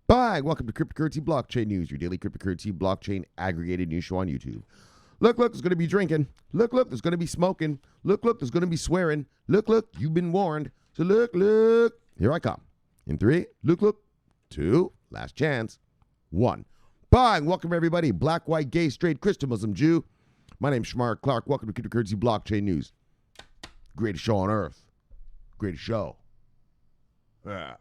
Bye. Welcome to Cryptocurrency Blockchain News, your daily cryptocurrency blockchain aggregated news show on YouTube. Look, there's going to be drinking. Look, there's going to be smoking. Look, there's going to be swearing. Look, you've been warned. So look, here I come. In 3, look, 2, last chance, 1. Bye. Welcome, everybody. Black, white, gay, straight, Christian, Muslim, Jew. My name's Shomari Clarke. Welcome to Cryptocurrency Blockchain News. Greatest show on earth. Greatest show. Yes.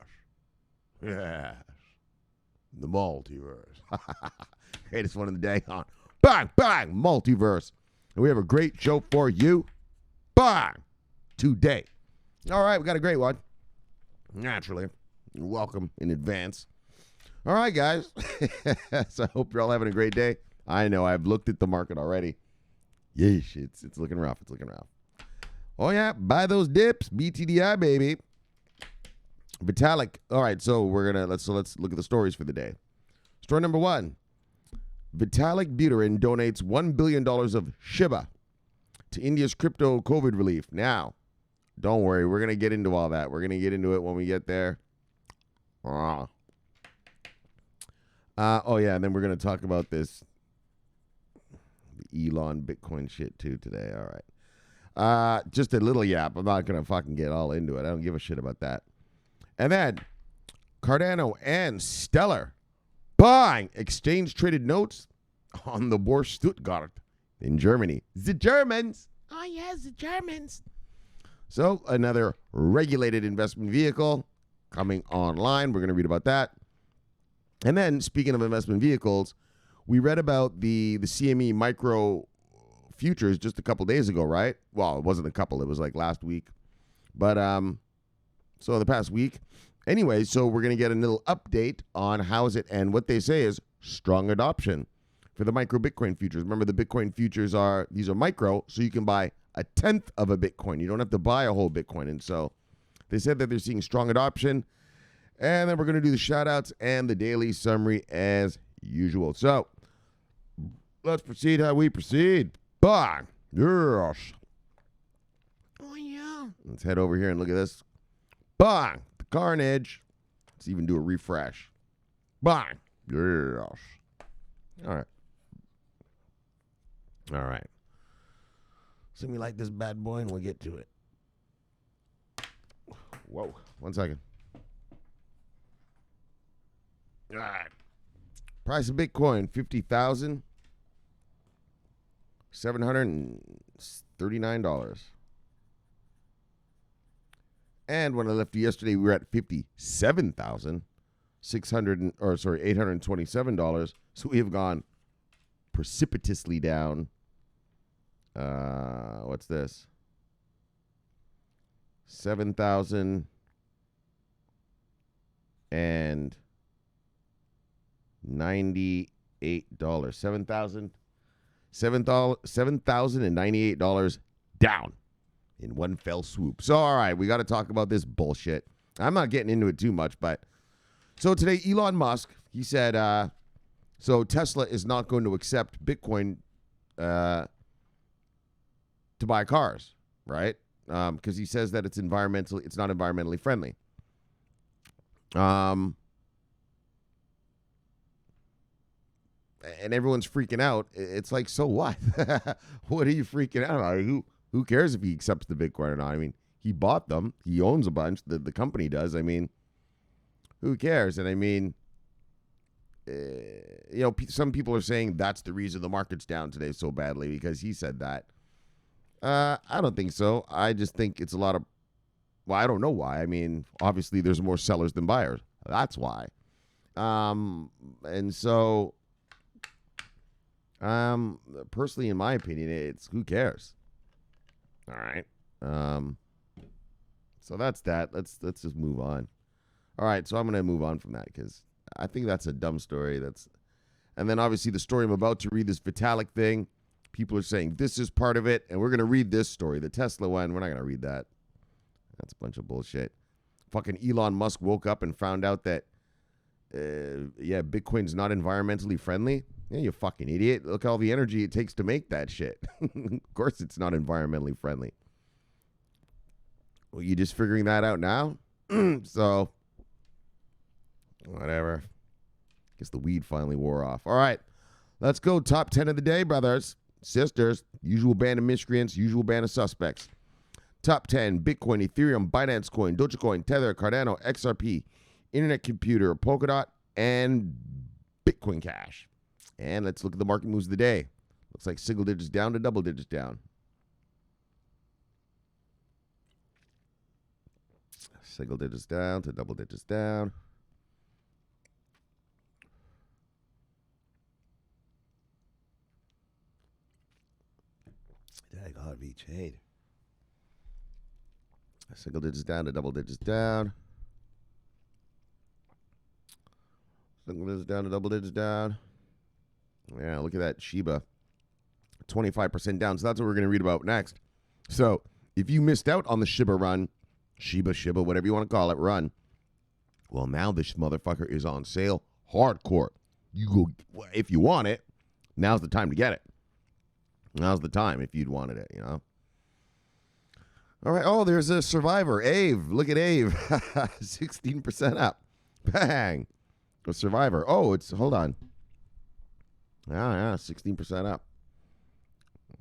The multiverse. Greatest one of the day on Bang, Multiverse. And we have a great show for you. Bang! Today. All right, we got a great one. Naturally. You're welcome in advance. All right, guys. So I hope you're all having a great day. I know, I've looked at the market already. Yeesh, it's looking rough. It's looking rough. Oh, yeah, buy those dips. BTDI, baby. Vitalik. All right, so let's look at the stories for the day. Story number 1. Vitalik Buterin donates $1 billion of Shiba to India's crypto COVID relief. Now, don't worry, we're going to get into all that. We're going to get into it when we get there. Oh yeah, and then we're going to talk about this Elon Bitcoin shit too today. All right. Just a little yap. I'm not going to fucking get all into it. I don't give a shit about that. And then Cardano and Stellar buying exchange-traded notes on the Boerse Stuttgart in Germany. The Germans. Oh, yes, the Germans. So another regulated investment vehicle coming online. We're going to read about that. And then, speaking of investment vehicles, we read about the CME micro futures just a couple days ago, right? Well, it wasn't a couple. It was like last week. But so the past week. Anyway, so we're going to get a little update on how is it, and what they say is strong adoption for the micro Bitcoin futures. Remember, the Bitcoin futures these are micro, so you can buy a tenth of a Bitcoin. You don't have to buy a whole Bitcoin. And so they said that they're seeing strong adoption. And then we're going to do the shout outs and the daily summary as usual. So let's proceed how we proceed. Bang. Yes. Oh, yeah. Let's head over here and look at this. Bang. The carnage. Let's even do a refresh. Bang. Yes. All right. So we like this bad boy and we'll get to it. Whoa. 1 second. All right. Price of Bitcoin, $50,739. And when I left yesterday, we were at $57,827. So we have gone precipitously down. What's this? $7,098. $7,098 down in one fell swoop. So, all right, we got to talk about this bullshit. I'm not getting into it too much, but so today, Elon Musk, he said, so Tesla is not going to accept Bitcoin to buy cars, right? Because he says that it's not environmentally friendly. And everyone's freaking out. It's like, so what? What are you freaking out about? Who cares if he accepts the Bitcoin or not? I mean, he bought them. He owns a bunch. The company does. I mean, who cares? And I mean, some people are saying that's the reason the market's down today so badly because he said that. I don't think so. I just think it's a lot of, well, I don't know why. I mean, obviously there's more sellers than buyers. That's why. And so, personally, in my opinion, it's who cares? All right. So that's that. Let's just move on. All right. So I'm going to move on from that because I think that's a dumb story. And then obviously the story I'm about to read, this Vitalik thing, people are saying this is part of it. And we're going to read this story, the Tesla one. We're not going to read that. That's a bunch of bullshit. Fucking Elon Musk woke up and found out that, Bitcoin's not environmentally friendly. Yeah, you fucking idiot. Look all the energy it takes to make that shit. Of course it's not environmentally friendly. Well, you just figuring that out now? So, whatever. Guess the weed finally wore off. All right. Let's go. Top 10 of the day, brothers, sisters. Usual band of miscreants, usual band of suspects. Top 10, Bitcoin, Ethereum, Binance Coin, Dogecoin, Tether, Cardano, XRP, Internet Computer, Polkadot, and Bitcoin Cash. And let's look at the market moves of the day. Looks like single digits down to double digits down. Single digits down to double digits down. God, V-Trade. Single digits down to double digits down. Single digits down to double digits down. Yeah, look at that Shiba. 25% down. So that's what we're going to read about next. So if you missed out on the Shiba run, Shiba, whatever you want to call it, run. Well, now this motherfucker is on sale. Hardcore. You go, if you want it, now's the time to get it. Now's the time if you'd wanted it, you know. All right. Oh, there's a survivor. Ave. Look at Ave. 16% up. Bang. A survivor. Oh, hold on. Yeah, 16% up.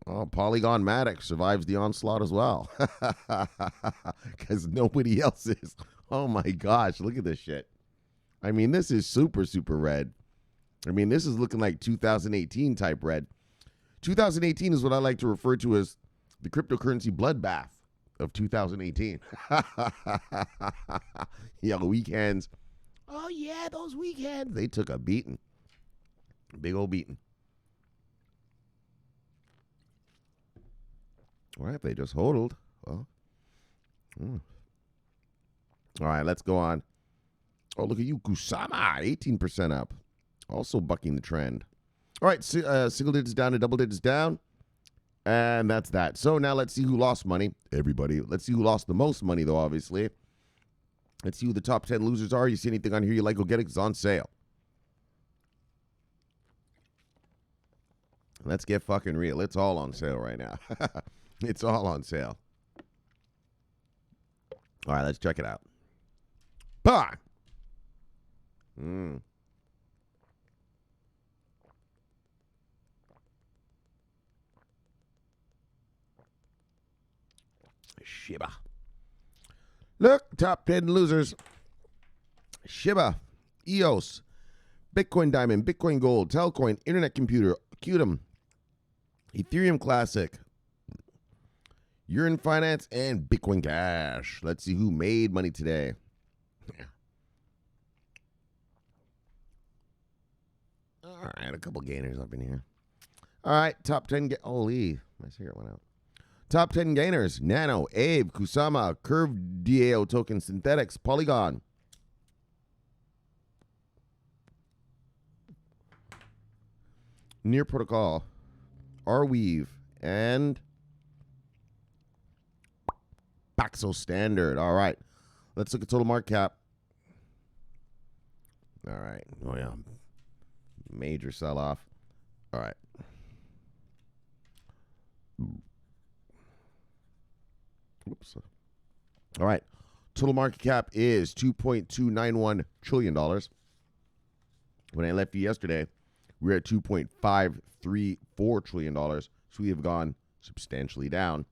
Oh, Polygon Matic survives the onslaught as well. Because nobody else is. Oh, my gosh. Look at this shit. I mean, this is super, super red. I mean, this is looking like 2018 type red. 2018 is what I like to refer to as the cryptocurrency bloodbath of 2018. Yeah, the weekends. Oh, yeah, those weekends. They took a beating. Big old beating. All right, they just hodled. Well, all right, let's go on. Oh, look at you, Kusama, 18% up. Also bucking the trend. All right, single digits down to double digits down. And that's that. So now let's see who lost money. Everybody. Let's see who lost the most money, though, obviously. Let's see who the top 10 losers are. You see anything on here you like, go get it. It's on sale. Let's get fucking real. It's all on sale right now. It's all on sale. All right, let's check it out. Bah! Shiba. Look, top 10 losers. Shiba, EOS, Bitcoin Diamond, Bitcoin Gold, Telcoin, Internet Computer, Qtum, Ethereum Classic, Urine Finance, and Bitcoin Cash. Let's see who made money today. All right, a couple gainers up in here. All right, top 10. Holy, my cigarette went out. Top 10 gainers: Nano, Abe, Kusama, Curve DAO Token, Synthetics, Polygon. Near Protocol, Arweave, and Paxos Standard. All right, let's look at total market cap. All right. Oh, yeah. Major sell-off. All right. Oops. All right. Total market cap is $2.291 trillion. When I left you yesterday, we were at $2.534 trillion. So we have gone substantially down.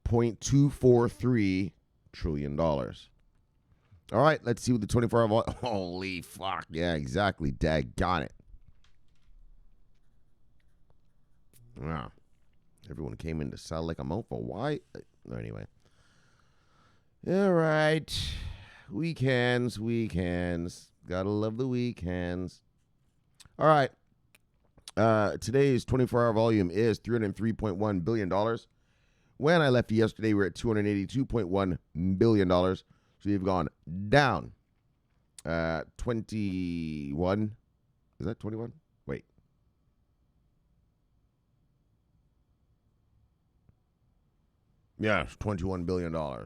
$0.243 trillion. All right, let's see what the 24-hour... Holy fuck. Yeah, exactly. Daggone it. Wow. Everyone came in to sell like a mofo. Why? Anyway. All right. Weekends. Gotta love the weekends. All right. Today's 24-hour volume is $303.1 billion. When I left you yesterday, we were at $282.1 billion. So we've gone down 21. Is that 21? Wait. Yeah, it's $21 billion. Okay.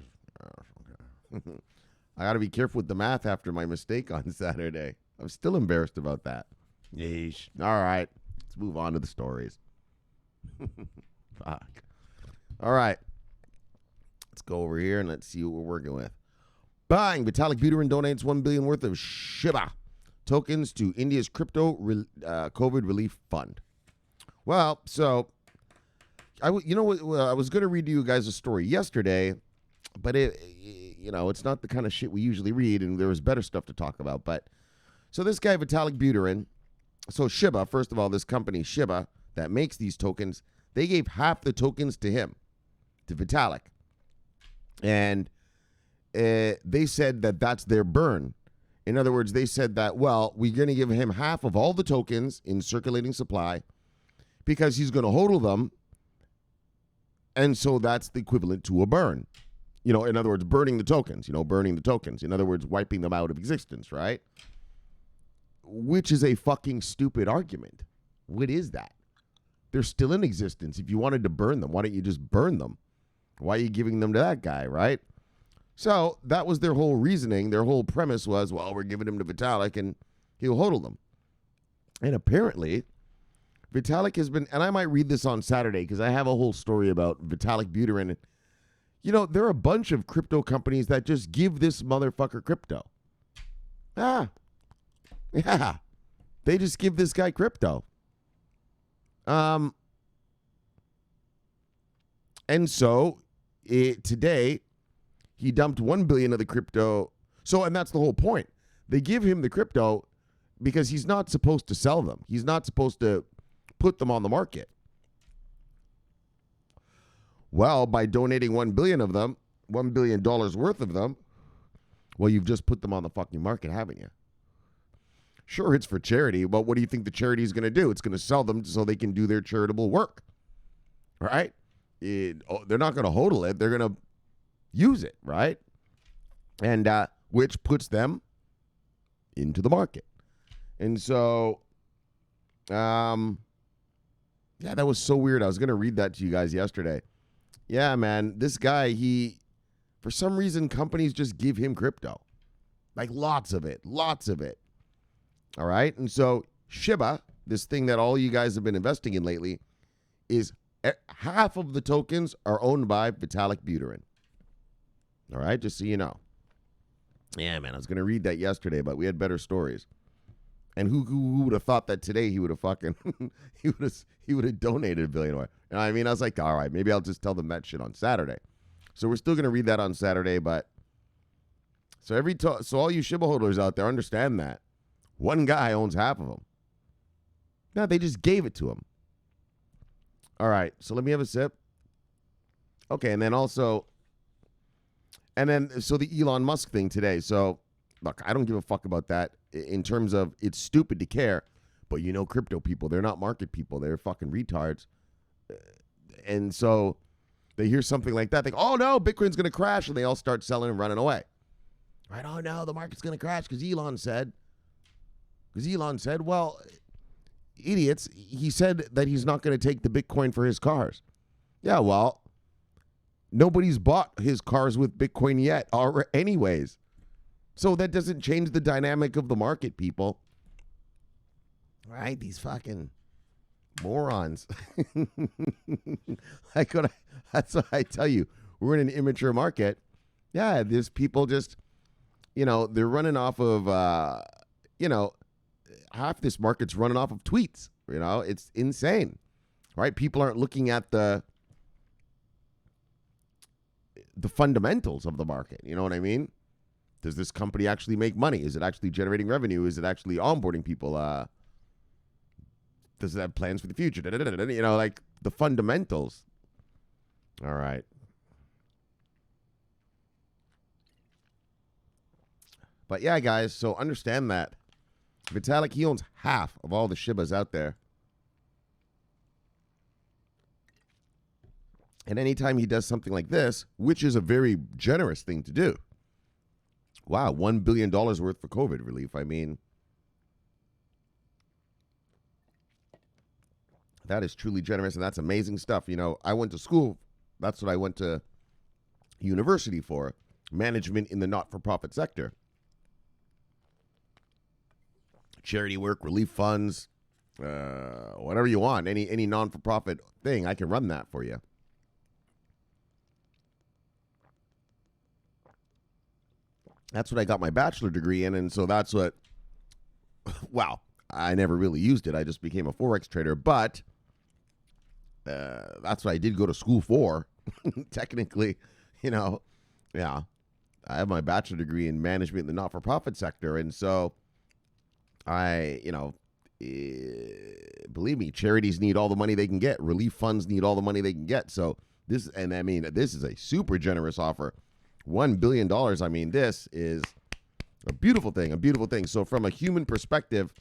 I got to be careful with the math after my mistake on Saturday. I'm still embarrassed about that. Yeesh. All right. Let's move on to the stories. Fuck. All right. Let's go over here and let's see what we're working with. Bang! Vitalik Buterin donates $1 billion worth of Shiba tokens to India's crypto COVID relief fund. Well, so I was going to read you guys a story yesterday, but it's not the kind of shit we usually read, and there was better stuff to talk about. But so this guy Vitalik Buterin, so Shiba, first of all, this company Shiba that makes these tokens, they gave half the tokens to him, to Vitalik, and they said that that's their burn. In other words, they said that, well, we're going to give him half of all the tokens in circulating supply because he's going to hodl them. And so that's the equivalent to a burn. In other words, burning the tokens, burning the tokens. In other words, wiping them out of existence, right? Which is a fucking stupid argument. What is that? They're still in existence. If you wanted to burn them, why don't you just burn them? Why are you giving them to that guy, right? So that was their whole reasoning. Their whole premise was, well, we're giving them to Vitalik and he'll hodl them. And apparently, Vitalik has been, and I might read this on Saturday because I have a whole story about Vitalik Buterin. There are a bunch of crypto companies that just give this motherfucker crypto. Yeah. They just give this guy crypto. And so today, he dumped $1 billion of the crypto. So, and that's the whole point. They give him the crypto because he's not supposed to sell them. He's not supposed to put them on the market. Well, by donating $1 billion of them, $1 billion worth of them, well, you've just put them on the fucking market, haven't you? Sure, it's for charity, but what do you think the charity is going to do? It's going to sell them so they can do their charitable work. All right? They're not going to hodl it. They're going to use it, right? And which puts them into the market. And so, yeah, that was so weird. I was going to read that to you guys yesterday. Yeah, man, this guy, for some reason, companies just give him crypto. Like lots of it. All right? And so Shiba, this thing that all you guys have been investing in lately, is half of the tokens are owned by Vitalik Buterin. All right, just so you know. Yeah, man, I was going to read that yesterday, but we had better stories. And who would have thought that today he would have fucking he would have donated $1 billion more. You know what I mean? I was like, all right, maybe I'll just tell them that shit on Saturday. So we're still going to read that on Saturday, but so so all you Shiba holders out there understand that one guy owns half of them. No, they just gave it to him. All right, so let me have a sip. Okay, and then so the Elon Musk thing today. So, look, I don't give a fuck about that in terms of it's stupid to care, but crypto people, they're not market people. They're fucking retards. And so they hear something like that. They go, oh, no, Bitcoin's going to crash. And they all start selling and running away. Right? Oh, no, the market's going to crash because Elon said. Well, idiots, he said that he's not going to take the Bitcoin for his cars. Yeah, well, nobody's bought his cars with Bitcoin yet, anyways. So that doesn't change the dynamic of the market, people. Right? These fucking morons. That's what I tell you. We're in an immature market. Yeah, there's people just, they're running off of, half this market's running off of tweets. It's insane. Right? People aren't looking at the fundamentals of the market. You know what I mean? Does this company actually make money? Is it actually generating revenue? Is it actually onboarding people? Does it have plans for the future? Like the fundamentals. All right. But yeah, guys, so understand that. Vitalik, he owns half of all the Shibas out there. And anytime he does something like this, which is a very generous thing to do. Wow, $1 billion worth for COVID relief. I mean, that is truly generous, and that's amazing stuff. I went to school. That's what I went to university for, management in the not-for-profit sector. Charity work, relief funds, whatever you want, any non-for-profit thing, I can run that for you. That's what I got my bachelor degree in, and so that's what well, I never really used it. I just became a Forex trader, but that's what I did go to school for. Technically, yeah. I have my bachelor degree in management in the not-for-profit sector, and so believe me, charities need all the money they can get. Relief funds need all the money they can get. So this is a super generous offer. $1 billion. I mean, this is a beautiful thing. So from a human perspective,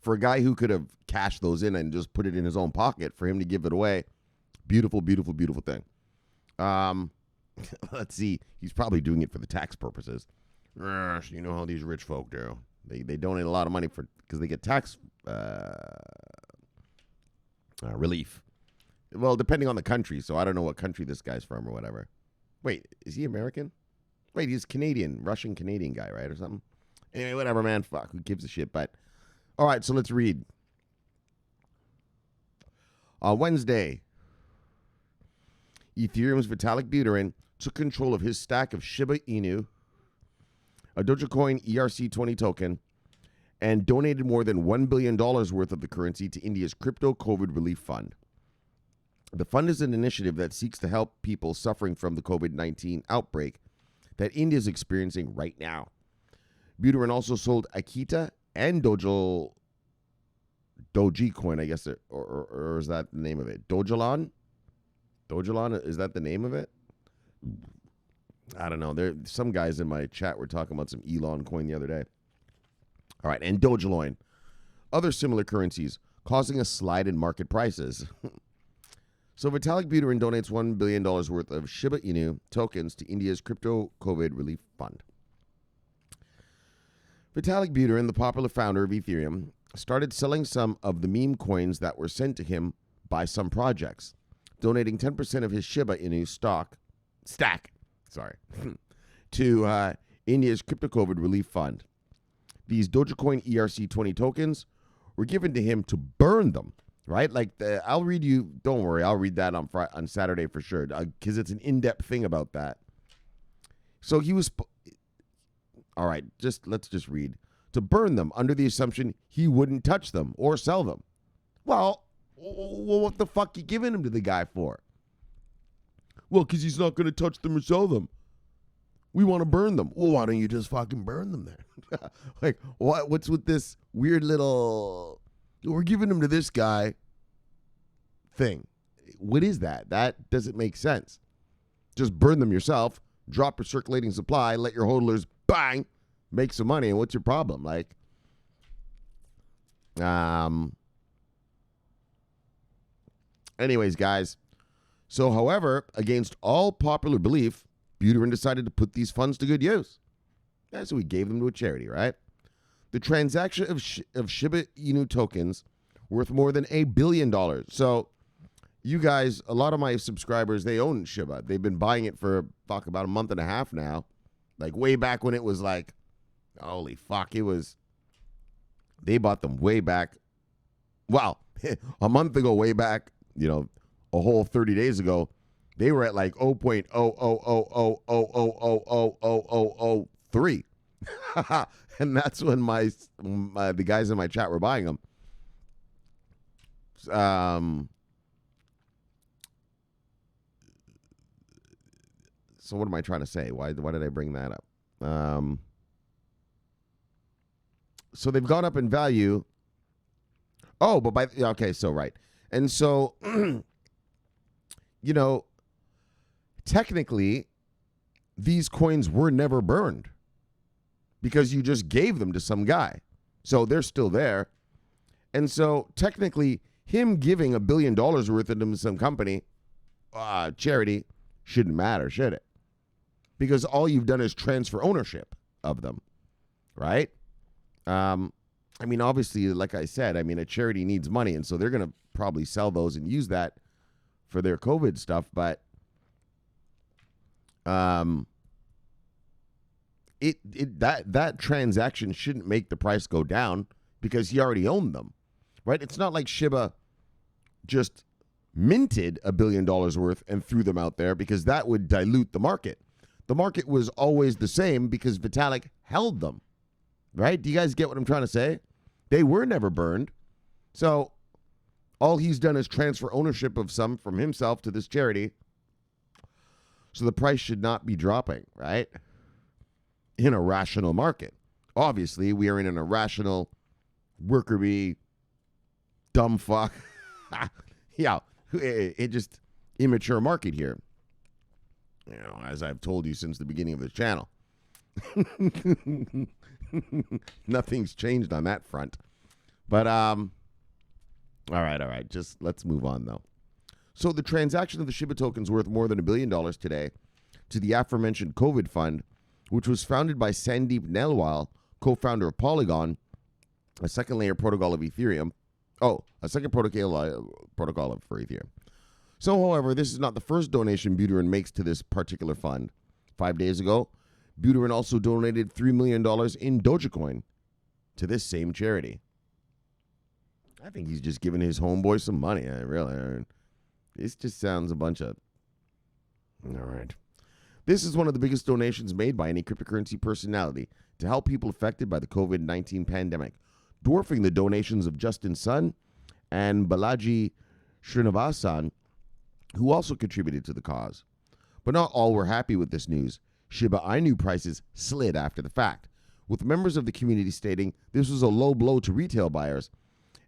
for a guy who could have cashed those in and just put it in his own pocket, for him to give it away, beautiful thing. Let's see. He's probably doing it for the tax purposes. You know how these rich folk do. They donate a lot of money because they get tax relief. Well, depending on the country. So I don't know what country this guy's from or whatever. Wait, is he American? Wait, he's Canadian, Russian-Canadian guy, right, or something? Anyway, whatever, man. Fuck, who gives a shit? But all right, so let's read. On Wednesday, Ethereum's Vitalik Buterin took control of his stack of Shiba Inu, a Dogecoin ERC20 token, and donated more than $1 billion worth of the currency to India's crypto COVID relief fund. The fund is an initiative that seeks to help people suffering from the COVID-19 outbreak that India is experiencing right now. Buterin also sold Akita and Dogecoin, I guess, or is that the name of it? Dogelan, is that the name of it? I don't know. There, some guys in my chat were talking about some Elon coin the other day. All right, and Dogecoin, other similar currencies, causing a slide in market prices. So Vitalik Buterin donates $1 billion worth of Shiba Inu tokens to India's crypto COVID relief fund. Vitalik Buterin, the popular founder of Ethereum, started selling some of the meme coins that were sent to him by some projects, donating 10% of his Shiba Inu stack to India's crypto COVID relief fund. These Dogecoin ERC20 tokens were given to him to burn them, right? Like, I'll read you, don't worry, I'll read that on Saturday for sure, because it's an in-depth thing about that. So he was, all right, let's just read. To burn them under the assumption he wouldn't touch them or sell them. Well, what the fuck you giving them to the guy for? Well, because he's not going to touch them or sell them. We want to burn them. Well, why don't you just fucking burn them then? Like, what's with this weird little, we're giving them to this guy thing? What is that? That doesn't make sense. Just burn them yourself, drop your circulating supply, let your hodlers, bang, make some money, and what's your problem? Like, anyways, guys. So, however, against all popular belief, Buterin decided to put these funds to good use. Yeah, so he gave them to a charity, right? The transaction of Shiba Inu tokens worth more than $1 billion. So, you guys, a lot of my subscribers, they own Shiba. They've been buying it for about a month and a half now. Like, way back when it was like, holy fuck, they bought them way back. Wow, a month ago, way back, a whole 30 days ago, they were at like 0.000000003. And that's when the guys in my chat were buying them. So what am I trying to say? Why did I bring that up? So they've gone up in value. Oh, but okay, so right. And so, technically, these coins were never burned because you just gave them to some guy. So they're still there. And so technically, him giving $1 billion worth of them to some company, charity, shouldn't matter, should it? Because all you've done is transfer ownership of them, right? Obviously, like I said, a charity needs money, and so they're going to probably sell those and use that for their COVID stuff, but that transaction shouldn't make the price go down because he already owned them, right? It's not like Shiba just minted $1 billion worth and threw them out there, because that would dilute the market. The market was always the same because Vitalik held them. Right? Do you guys get what I'm trying to say? They were never burned. So all he's done is transfer ownership of some from himself to this charity. So the price should not be dropping, right? In a rational market. Obviously, we are in an irrational, worker bee, dumb fuck. Yeah, it just immature market here. You know, as I've told you since the beginning of the channel. Nothing's changed on that front. But all right. Just let's move on though. So the transaction of the Shiba tokens worth more than $1 billion today to the aforementioned COVID fund, which was founded by Sandeep Nelwal, co-founder of Polygon, a second layer protocol of Ethereum. Oh, a second protocol for Ethereum. So, however, this is not the first donation Buterin makes to this particular fund. 5 days ago, Buterin also donated $3 million in Dogecoin to this same charity. I think he's just giving his homeboy some money. This just sounds a bunch of... All right. This is one of the biggest donations made by any cryptocurrency personality to help people affected by the COVID-19 pandemic, dwarfing the donations of Justin Sun and Balaji Srinivasan, who also contributed to the cause. But not all were happy with this news. Shiba Inu prices slid after the fact, with members of the community stating this was a low blow to retail buyers,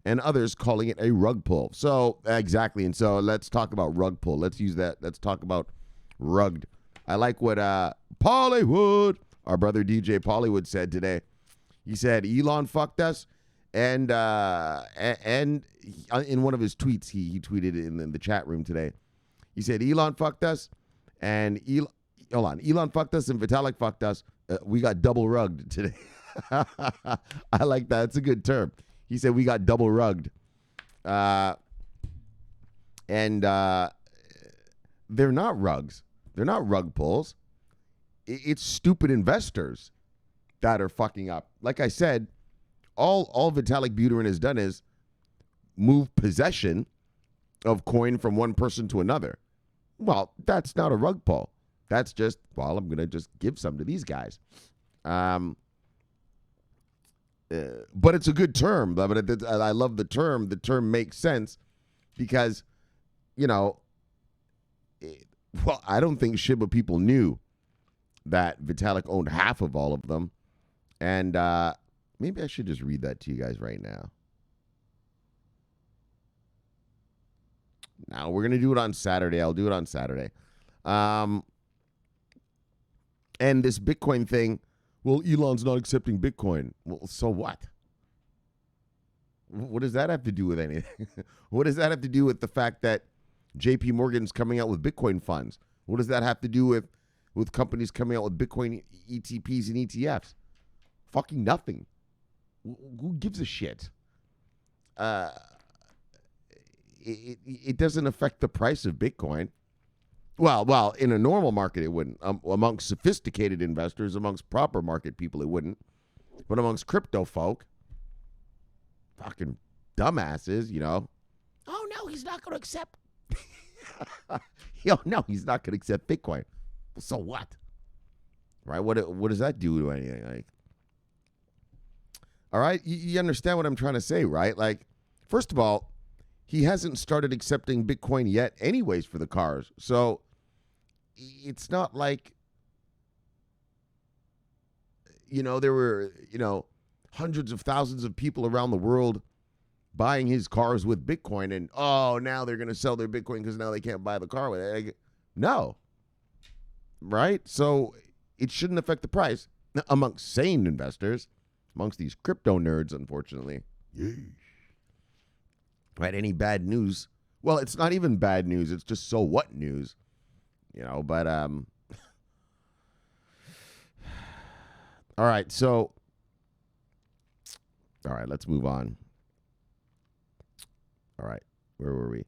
and others calling it a rug pull. So, exactly. And so let's talk about rug pull. Let's use that. Let's talk about rugged. I like what Pollywood, our brother DJ Pollywood, said today. He said Elon fucked us, and in one of his tweets, he tweeted it in the chat room today. He said Elon fucked us, and Elon fucked us, and Vitalik fucked us. We got double rugged today. I like that. It's a good term. He said we got double rugged. And they're not rugs. They're not rug pulls. It's stupid investors that are fucking up. Like I said, all Vitalik Buterin has done is move possession of coin from one person to another. Well, that's not a rug pull. That's just, well, I'm going to just give some to these guys. But it's a good term. But I love the term. The term makes sense because, you know, well, I don't think Shiba people knew that Vitalik owned half of all of them. And maybe I should just read that to you guys right now. Now, we're going to do it on Saturday. I'll do it on Saturday. And this Bitcoin thing, well, Elon's not accepting Bitcoin. Well, so what? What does that have to do with anything? What does that have to do with the fact that JP Morgan's coming out with Bitcoin funds? What does that have to do with companies coming out with Bitcoin ETPs and ETFs? Fucking nothing. Who gives a shit? It doesn't affect the price of Bitcoin. Well, in a normal market, it wouldn't. Amongst sophisticated investors, amongst proper market people, it wouldn't. But amongst crypto folk, fucking dumbasses, you know. Oh, no, he's not going to accept. No, he's not going to accept Bitcoin. Well, so what? Right? What does that do to anything? Like, all right, you understand what I'm trying to say, right? Like, first of all, he hasn't started accepting Bitcoin yet anyways for the cars. So it's not like, you know, there were, you know, hundreds of thousands of people around the world buying his cars with Bitcoin and, oh, now they're going to sell their Bitcoin because now they can't buy the car with it. Like, no. Right? So it shouldn't affect the price amongst sane investors, amongst these crypto nerds, unfortunately. Yeesh. Right, any bad news? Well, it's not even bad news. It's just so what news, you know. But all right. So, all right. Let's move on. All right, where were we?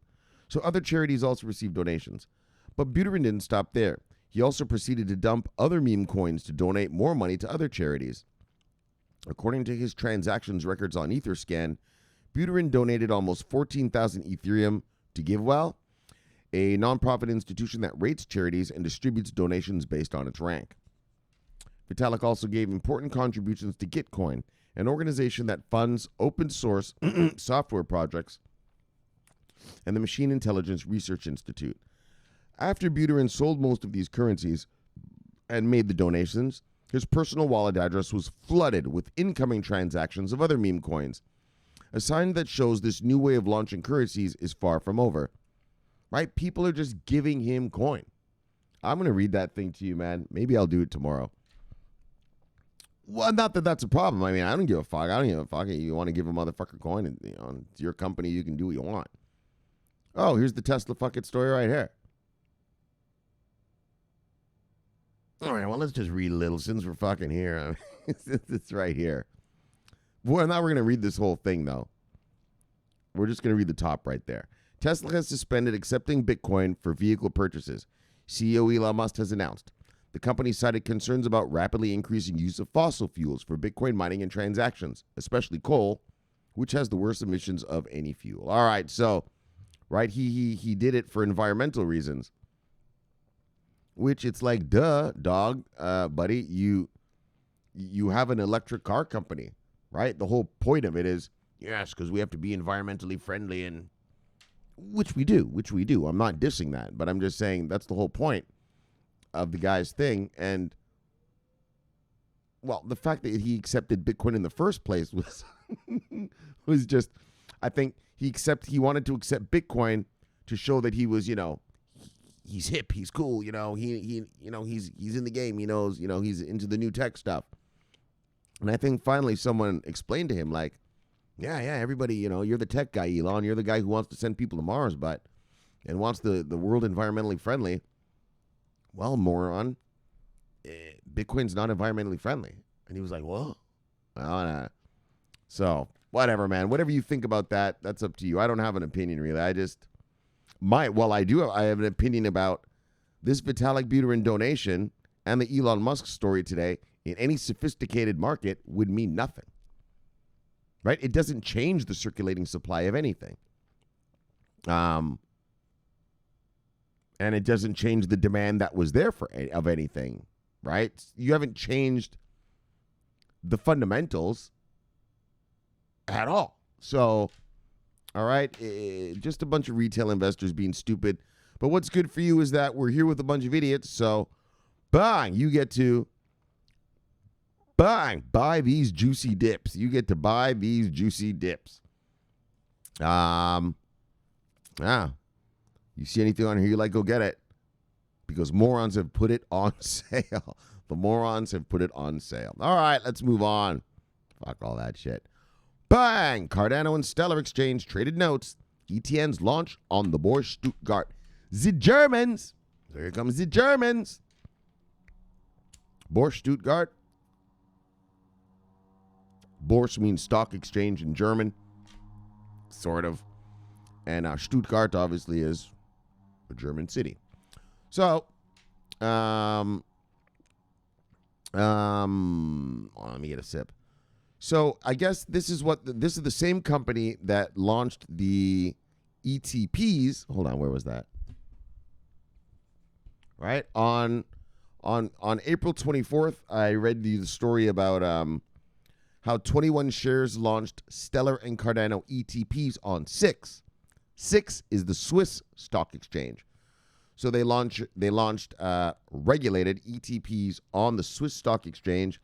So other charities also received donations, but Buterin didn't stop there. He also proceeded to dump other meme coins to donate more money to other charities. According to his transactions records on Etherscan, Buterin donated almost 14,000 Ethereum to GiveWell, a nonprofit institution that rates charities and distributes donations based on its rank. Vitalik also gave important contributions to Gitcoin, an organization that funds open source software projects, and the Machine Intelligence Research Institute. After Buterin sold most of these currencies and made the donations, his personal wallet address was flooded with incoming transactions of other meme coins, a sign that shows this new way of launching currencies is far from over. Right? People are just giving him coin. I'm going to read that thing to you, man. Maybe I'll do it tomorrow. Well, not that that's a problem. I mean, I don't give a fuck. I don't give a fuck. You want to give a motherfucker coin, and it's your company. You can do what you want. Oh, here's the Tesla fucking story right here. All right, well, let's just read a little since we're fucking here. It's right here. Well, now we're going to read this whole thing, though. We're just going to read the top right there. Tesla has suspended accepting Bitcoin for vehicle purchases. CEO Elon Musk has announced. The company cited concerns about rapidly increasing use of fossil fuels for Bitcoin mining and transactions, especially coal, which has the worst emissions of any fuel. All right, so, right, he did it for environmental reasons, which it's like, duh, dog, buddy, you have an electric car company, right? The whole point of it is, yes, because we have to be environmentally friendly, and which we do. I'm not dissing that, but I'm just saying that's the whole point of the guy's thing. And well, the fact that he accepted Bitcoin in the first place was was just, I think he wanted to accept Bitcoin to show that he was, he's hip, he's cool, he's in the game, he knows, he's into the new tech stuff. And I think finally someone explained to him, like, yeah, everybody, you're the tech guy, Elon, you're the guy who wants to send people to Mars, and wants the world environmentally friendly. Well, moron, Bitcoin's not environmentally friendly. And he was like, what? Well, nah. So, whatever, man. Whatever you think about that, that's up to you. I don't have an opinion, really. I have an opinion about this Vitalik Buterin donation and the Elon Musk story today in any sophisticated market would mean nothing. Right? It doesn't change the circulating supply of anything. And it doesn't change the demand that was there of anything, right? You haven't changed the fundamentals at all. So, all right, just a bunch of retail investors being stupid. But what's good for you is that we're here with a bunch of idiots. So, bang, you get to buy these juicy dips. You get to buy these juicy dips. You see anything on here you like, go get it. Because morons have put it on sale. The morons have put it on sale. All right, let's move on. Fuck all that shit. Bang! Cardano and Stellar exchange traded notes. ETNs launch on the Boerse Stuttgart. The Germans. So here comes the Germans. Boerse Stuttgart. Bourse means stock exchange in German. Sort of. And Stuttgart obviously is a German city. So, let me get a sip. So, I guess this is the same company that launched the ETPs. Hold on, where was that? Right? On April 24th, I read the story about how 21 shares launched Stellar and Cardano ETPs on SIX. SIX is the Swiss stock exchange. So they launched regulated ETPs on the Swiss stock exchange,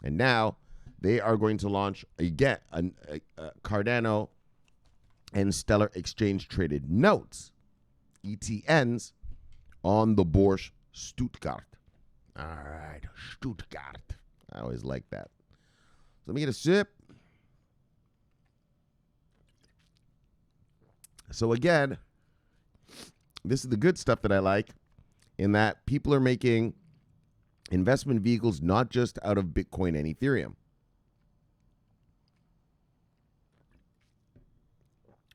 and now they are going to launch again Cardano and Stellar exchange traded notes, ETNs, on the Bourse Stuttgart. All right, Stuttgart. I always like that. So let me get a sip. So again, this is the good stuff that I like, in that people are making investment vehicles not just out of Bitcoin and Ethereum.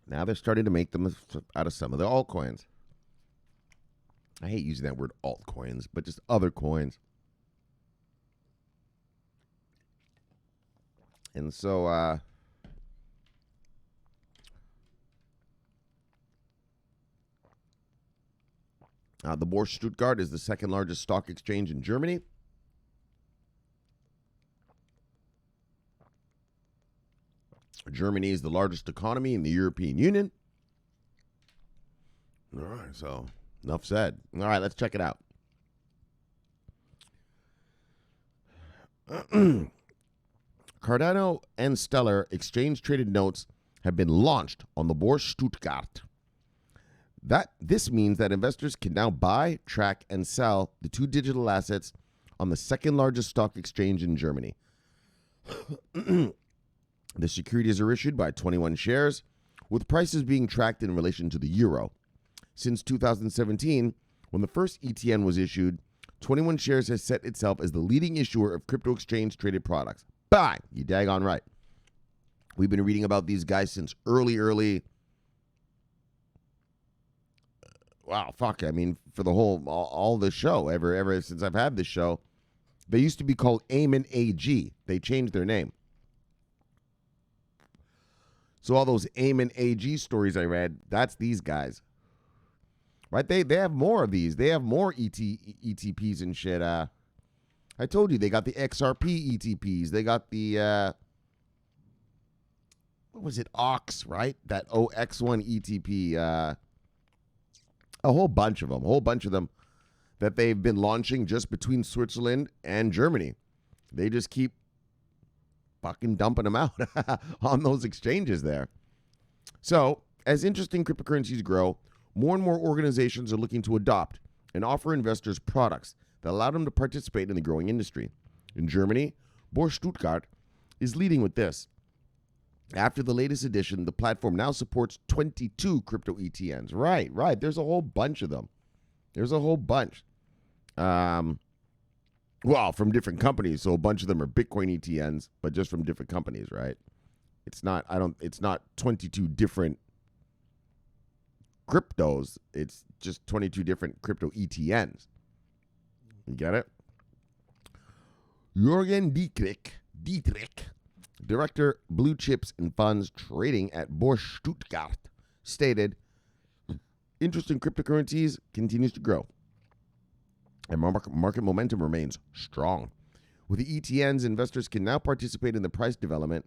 Now they're starting to make them out of some of the altcoins. I hate using that word altcoins, but just other coins. And so, the Bourse Stuttgart is the second largest stock exchange in Germany. Germany is the largest economy in the European Union. All right, so enough said. All right, let's check it out. Cardano and Stellar exchange-traded notes have been launched on the Boerse Stuttgart. This means that investors can now buy, track, and sell the two digital assets on the second largest stock exchange in Germany. The securities are issued by 21 shares, with prices being tracked in relation to the euro. Since 2017, when the first ETN was issued, 21 shares has set itself as the leading issuer of crypto exchange-traded products. Bang! You daggone right. We've been reading about these guys since early. Wow, fuck. I mean, for the whole, all the show, ever since I've had this show, they used to be called AIM and AG. They changed their name. So all those AIM and AG stories I read, that's these guys. Right? They have more of these. They have more ETPs and shit. I told you, they got the XRP ETPs. They got the, what was it? OX, right? That OX1 ETP. A whole bunch of them that they've been launching just between Switzerland and Germany. They just keep fucking dumping them out on those exchanges there. So, as interest in cryptocurrencies grow, more and more organizations are looking to adopt and offer investors products that allow them to participate in the growing industry. In Germany, Boerse Stuttgart is leading with this. After the latest edition, the platform now supports 22 crypto ETNs. Right. There's a whole bunch of them. Well, from different companies. So a bunch of them are Bitcoin ETNs, but just from different companies, right? It's not 22 different cryptos. It's just 22 different crypto ETNs. You get it? Jürgen Dietrich, Director, Blue Chips and Funds Trading at Boerse Stuttgart, stated, interest in cryptocurrencies continues to grow, and market momentum remains strong. With the ETNs, investors can now participate in the price development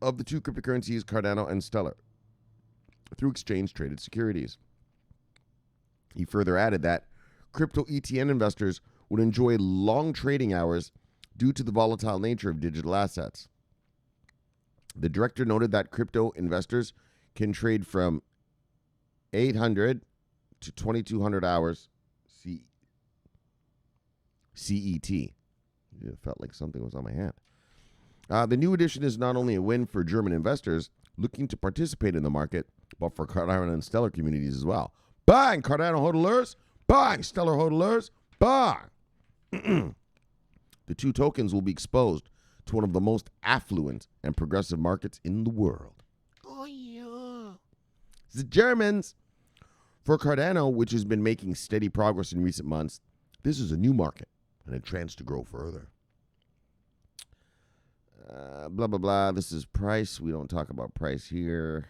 of the two cryptocurrencies, Cardano and Stellar, through exchange-traded securities. He further added that crypto ETN investors would enjoy long trading hours due to the volatile nature of digital assets. The director noted that crypto investors can trade from 800 to 2200 hours CET. It felt like something was on my hand. The new edition is not only a win for German investors looking to participate in the market, but for Cardano and Stellar communities as well. Bang, Cardano hodlers! Bang, Stellar hodlers! Bang! The two tokens will be exposed to one of the most affluent and progressive markets in the world. Oh, yeah. The Germans. For Cardano, which has been making steady progress in recent months, this is a new market and a chance to grow further. Blah, blah, blah. This is price. We don't talk about price here.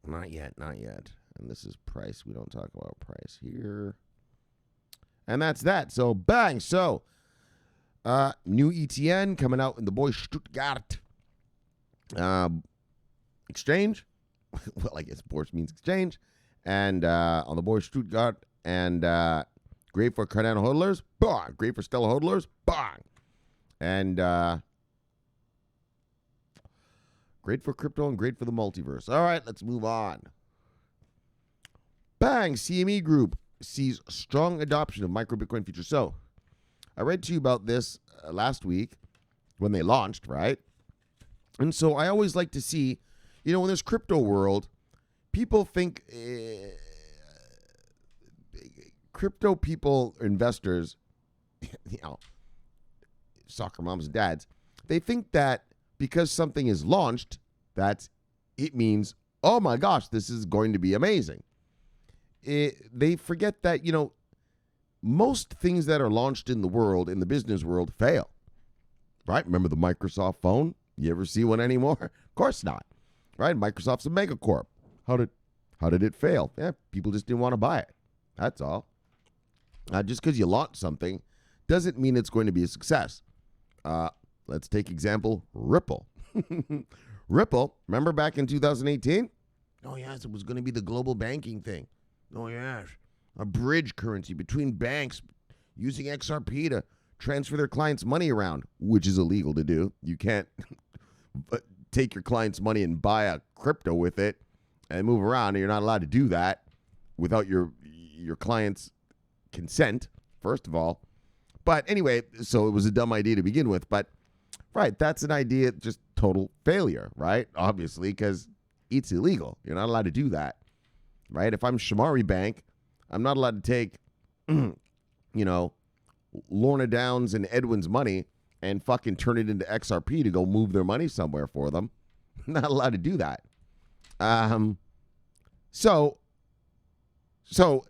Not yet. And this is price. We don't talk about price here. And that's that. So, bang. So, new ETN coming out in the Boerse Stuttgart exchange. Well, I guess Boerse means exchange. And on the Boerse Stuttgart. And great for Cardano hodlers. Bang. Great for Stellar hodlers. Bang. And great for crypto and great for the multiverse. All right, let's move on. Bang. CME Group sees strong adoption of micro Bitcoin futures. So, I read to you about this last week when they launched, right? And so I always like to see, in this crypto world, people think crypto people, investors, soccer moms and dads, they think that because something is launched, that it means, oh my gosh, this is going to be amazing. They forget that, most things that are launched in the world, in the business world, fail. Right? Remember the Microsoft phone? You ever see one anymore? Of course not. Right? Microsoft's a megacorp. How did it fail? Yeah, people just didn't want to buy it. That's all. Just because you launch something doesn't mean it's going to be a success. Let's take example Ripple. Ripple, remember back in 2018? Oh, yes, it was going to be the global banking thing. Oh, yes, a bridge currency between banks using XRP to transfer their clients' money around, which is illegal to do. You can't take your client's money and buy a crypto with it and move around. You're not allowed to do that without your client's consent, first of all. But anyway, so it was a dumb idea to begin with. But, right, that's an idea, just total failure, right? Obviously, because it's illegal. You're not allowed to do that, right? If I'm Shomari Bank, I'm not allowed to take, Lorna Downs and Edwin's money and fucking turn it into XRP to go move their money somewhere for them. Not allowed to do that. So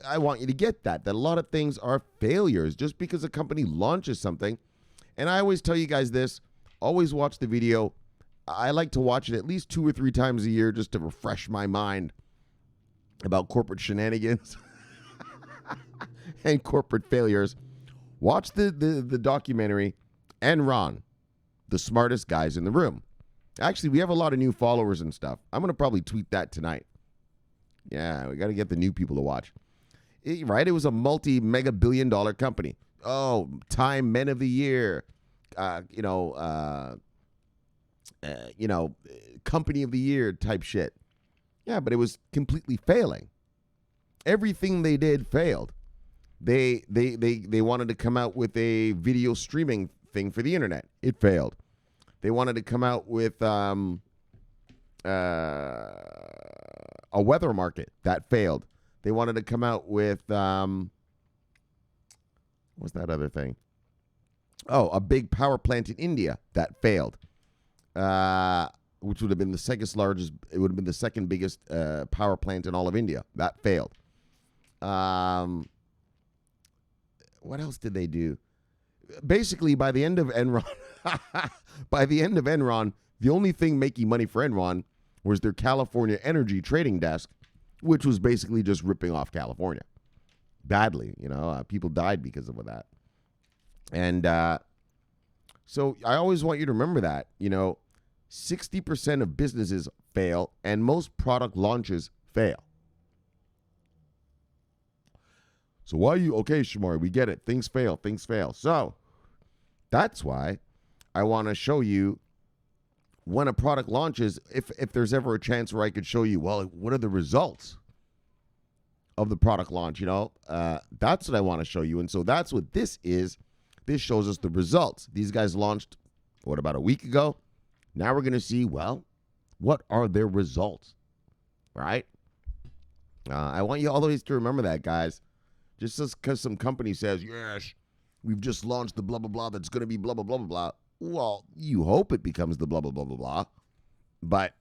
I want you to get that a lot of things are failures just because a company launches something. And I always tell you guys this, always watch the video. I like to watch it at least 2 or 3 times a year just to refresh my mind about corporate shenanigans and corporate failures. Watch the documentary Enron, the smartest guys in the room. Actually, we have a lot of new followers and stuff. I'm going to probably tweet that tonight. Yeah, we got to get the new people to watch. Right? It was a multi-mega billion-dollar company. Oh, Time Men of the Year. Company of the Year type shit. Yeah, but it was completely failing. Everything they did failed. They wanted to come out with a video streaming thing for the internet. It failed. They wanted to come out with a weather market. That failed. They wanted to come out with what's that other thing? Oh, a big power plant in India. That failed. Which would have been the second largest. It would have been the second biggest power plant in all of India. That failed. What else did they do? Basically, by the end of Enron, the only thing making money for Enron was their California energy trading desk, which was basically just ripping off California. Badly, people died because of that. And so I always want you to remember that, 60% of businesses fail and most product launches fail. So why okay, Shomari, we get it. Things fail. So that's why I want to show you when a product launches, if there's ever a chance where I could show you, well, what are the results of the product launch, that's what I want to show you. And so that's what this is. This shows us the results. These guys launched, about a week ago? Now we're going to see, well, what are their results, right? I want you always to remember that, guys. Just because some company says, yes, we've just launched the blah, blah, blah, that's going to be blah, blah, blah, blah, blah. Well, you hope it becomes the blah, blah, blah, blah, blah. But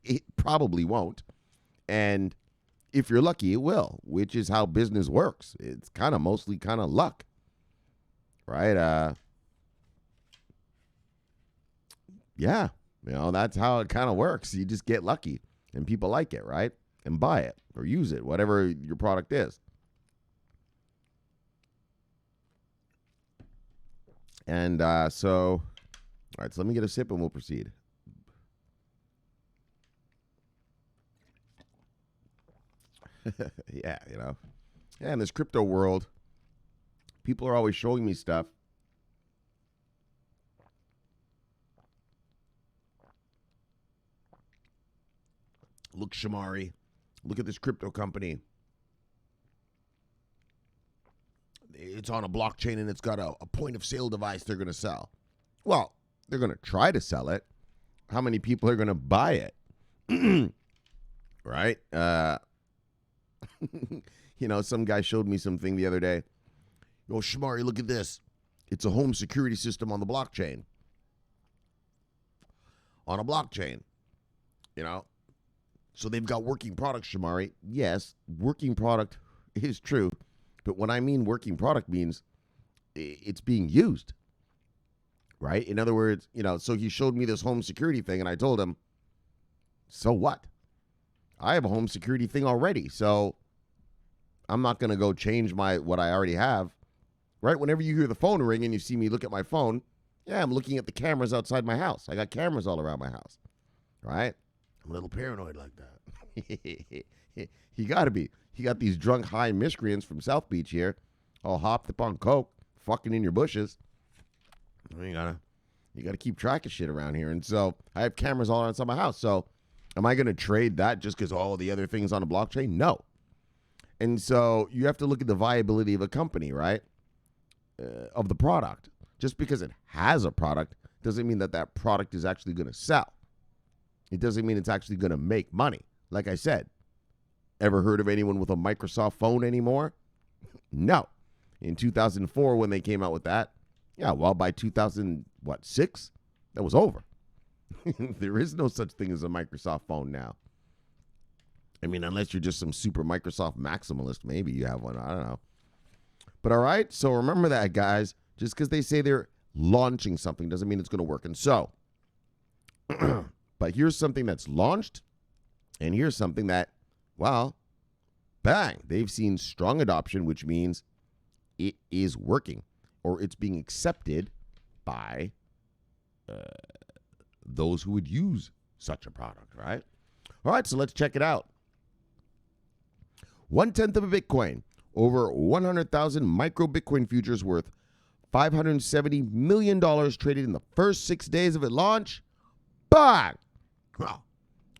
it probably won't. And if you're lucky, it will, which is how business works. It's mostly luck. Right? Yeah. That's how it kind of works. You just get lucky. And people like it, right? And buy it or use it, whatever your product is. And so let me get a sip and we'll proceed. Yeah, Yeah, in this crypto world, people are always showing me stuff. Look, Shomari, look at this crypto company. It's on a blockchain and it's got a point of sale device they're going to sell. Well, they're going to try to sell it. How many people are going to buy it? Right? Some guy showed me something the other day. Oh, Shomari, look at this. It's a home security system on the blockchain. On a blockchain. So they've got working product, Shomari. Yes, working product is true. But what I mean working product means it's being used. Right? In other words, so he showed me this home security thing and I told him, so what? I have a home security thing already. So I'm not going to go change what I already have. Right? Whenever you hear the phone ring and you see me look at my phone, Yeah, I'm looking at the cameras outside my house. I got cameras all around my house, right? I'm a little paranoid like that. He got to be. He got these drunk, high miscreants from South Beach here, all hopped up on coke, fucking in your bushes. You gotta keep track of shit around here. And so I have cameras all outside my house. So am I going to trade that just because all the other things on the blockchain? No. And so you have to look at the viability of a company, right? Of the product. Just because it has a product doesn't mean that that product is actually going to sell. It doesn't mean it's actually going to make money. Like I said, ever heard of anyone with a Microsoft phone anymore? No. In 2004, when they came out with that, yeah, well, by 2006, that was over. There is no such thing as a Microsoft phone now. I mean, unless you're just some super Microsoft maximalist, maybe you have one. I don't know. But all right, so remember that, guys. Just because they say they're launching something doesn't mean it's going to work. And so, but here's something that's launched, and here's something that, well, bang, they've seen strong adoption, which means it is working, or it's being accepted by those who would use such a product, right? All right, so let's check it out. 1/10 of a Bitcoin, over 100,000 micro Bitcoin futures worth $570 million traded in the first 6 days of its launch. Bang! Wow.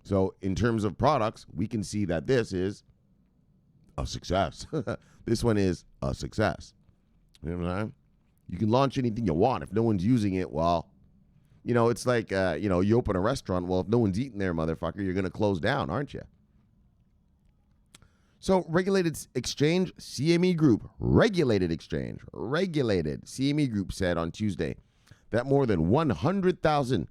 So in terms of products, we can see that this is a success. This one is a success. You know what I'm saying? You can launch anything you want. If no one's using it, well, you know, it's like, you open a restaurant. Well, if no one's eating there, motherfucker, you're going to close down, aren't you? So regulated exchange, CME Group, regulated CME Group said on Tuesday that more than 100,000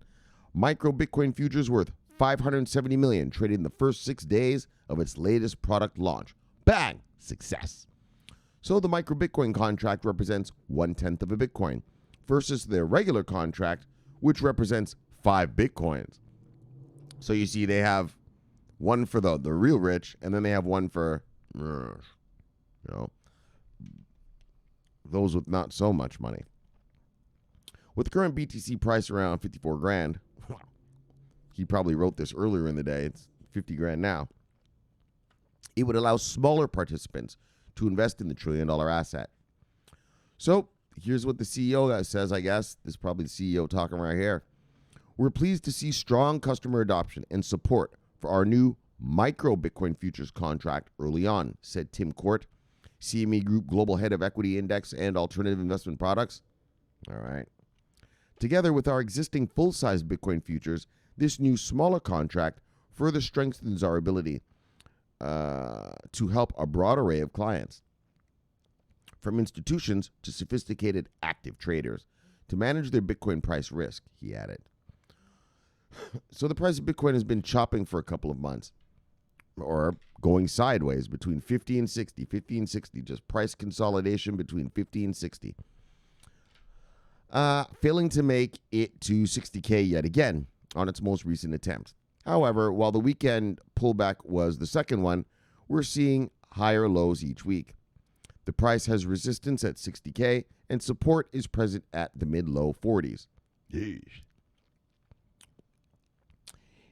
micro Bitcoin futures worth $570 million traded in the first 6 days of its latest product launch. Bang! Success. So the micro Bitcoin contract represents 1/10 of a Bitcoin versus their regular contract, which represents 5 Bitcoins. So you see, they have one for the real rich, and then they have one for, those with not so much money. With the current BTC price around 54 grand, he probably wrote this earlier in the day, it's 50 grand now, it would allow smaller participants to invest in the $1 trillion asset. So here's what the CEO says, I guess. This is probably the CEO talking right here. We're pleased to see strong customer adoption and support for our new micro Bitcoin futures contract early on, said Tim Court, CME Group Global Head of Equity Index and Alternative Investment Products. All right. Together with our existing full-size Bitcoin futures, this new smaller contract further strengthens our ability to help a broad array of clients, from institutions to sophisticated active traders, to manage their Bitcoin price risk, he added. So the price of Bitcoin has been chopping for a couple of months, or going sideways between 50 and 60, just price consolidation between 50 and 60. Failing to make it to 60K yet again on its most recent attempt. However, while the weekend pullback was the second one, we're seeing higher lows each week. The price has resistance at 60K and support is present at the mid-low 40s. Yeesh.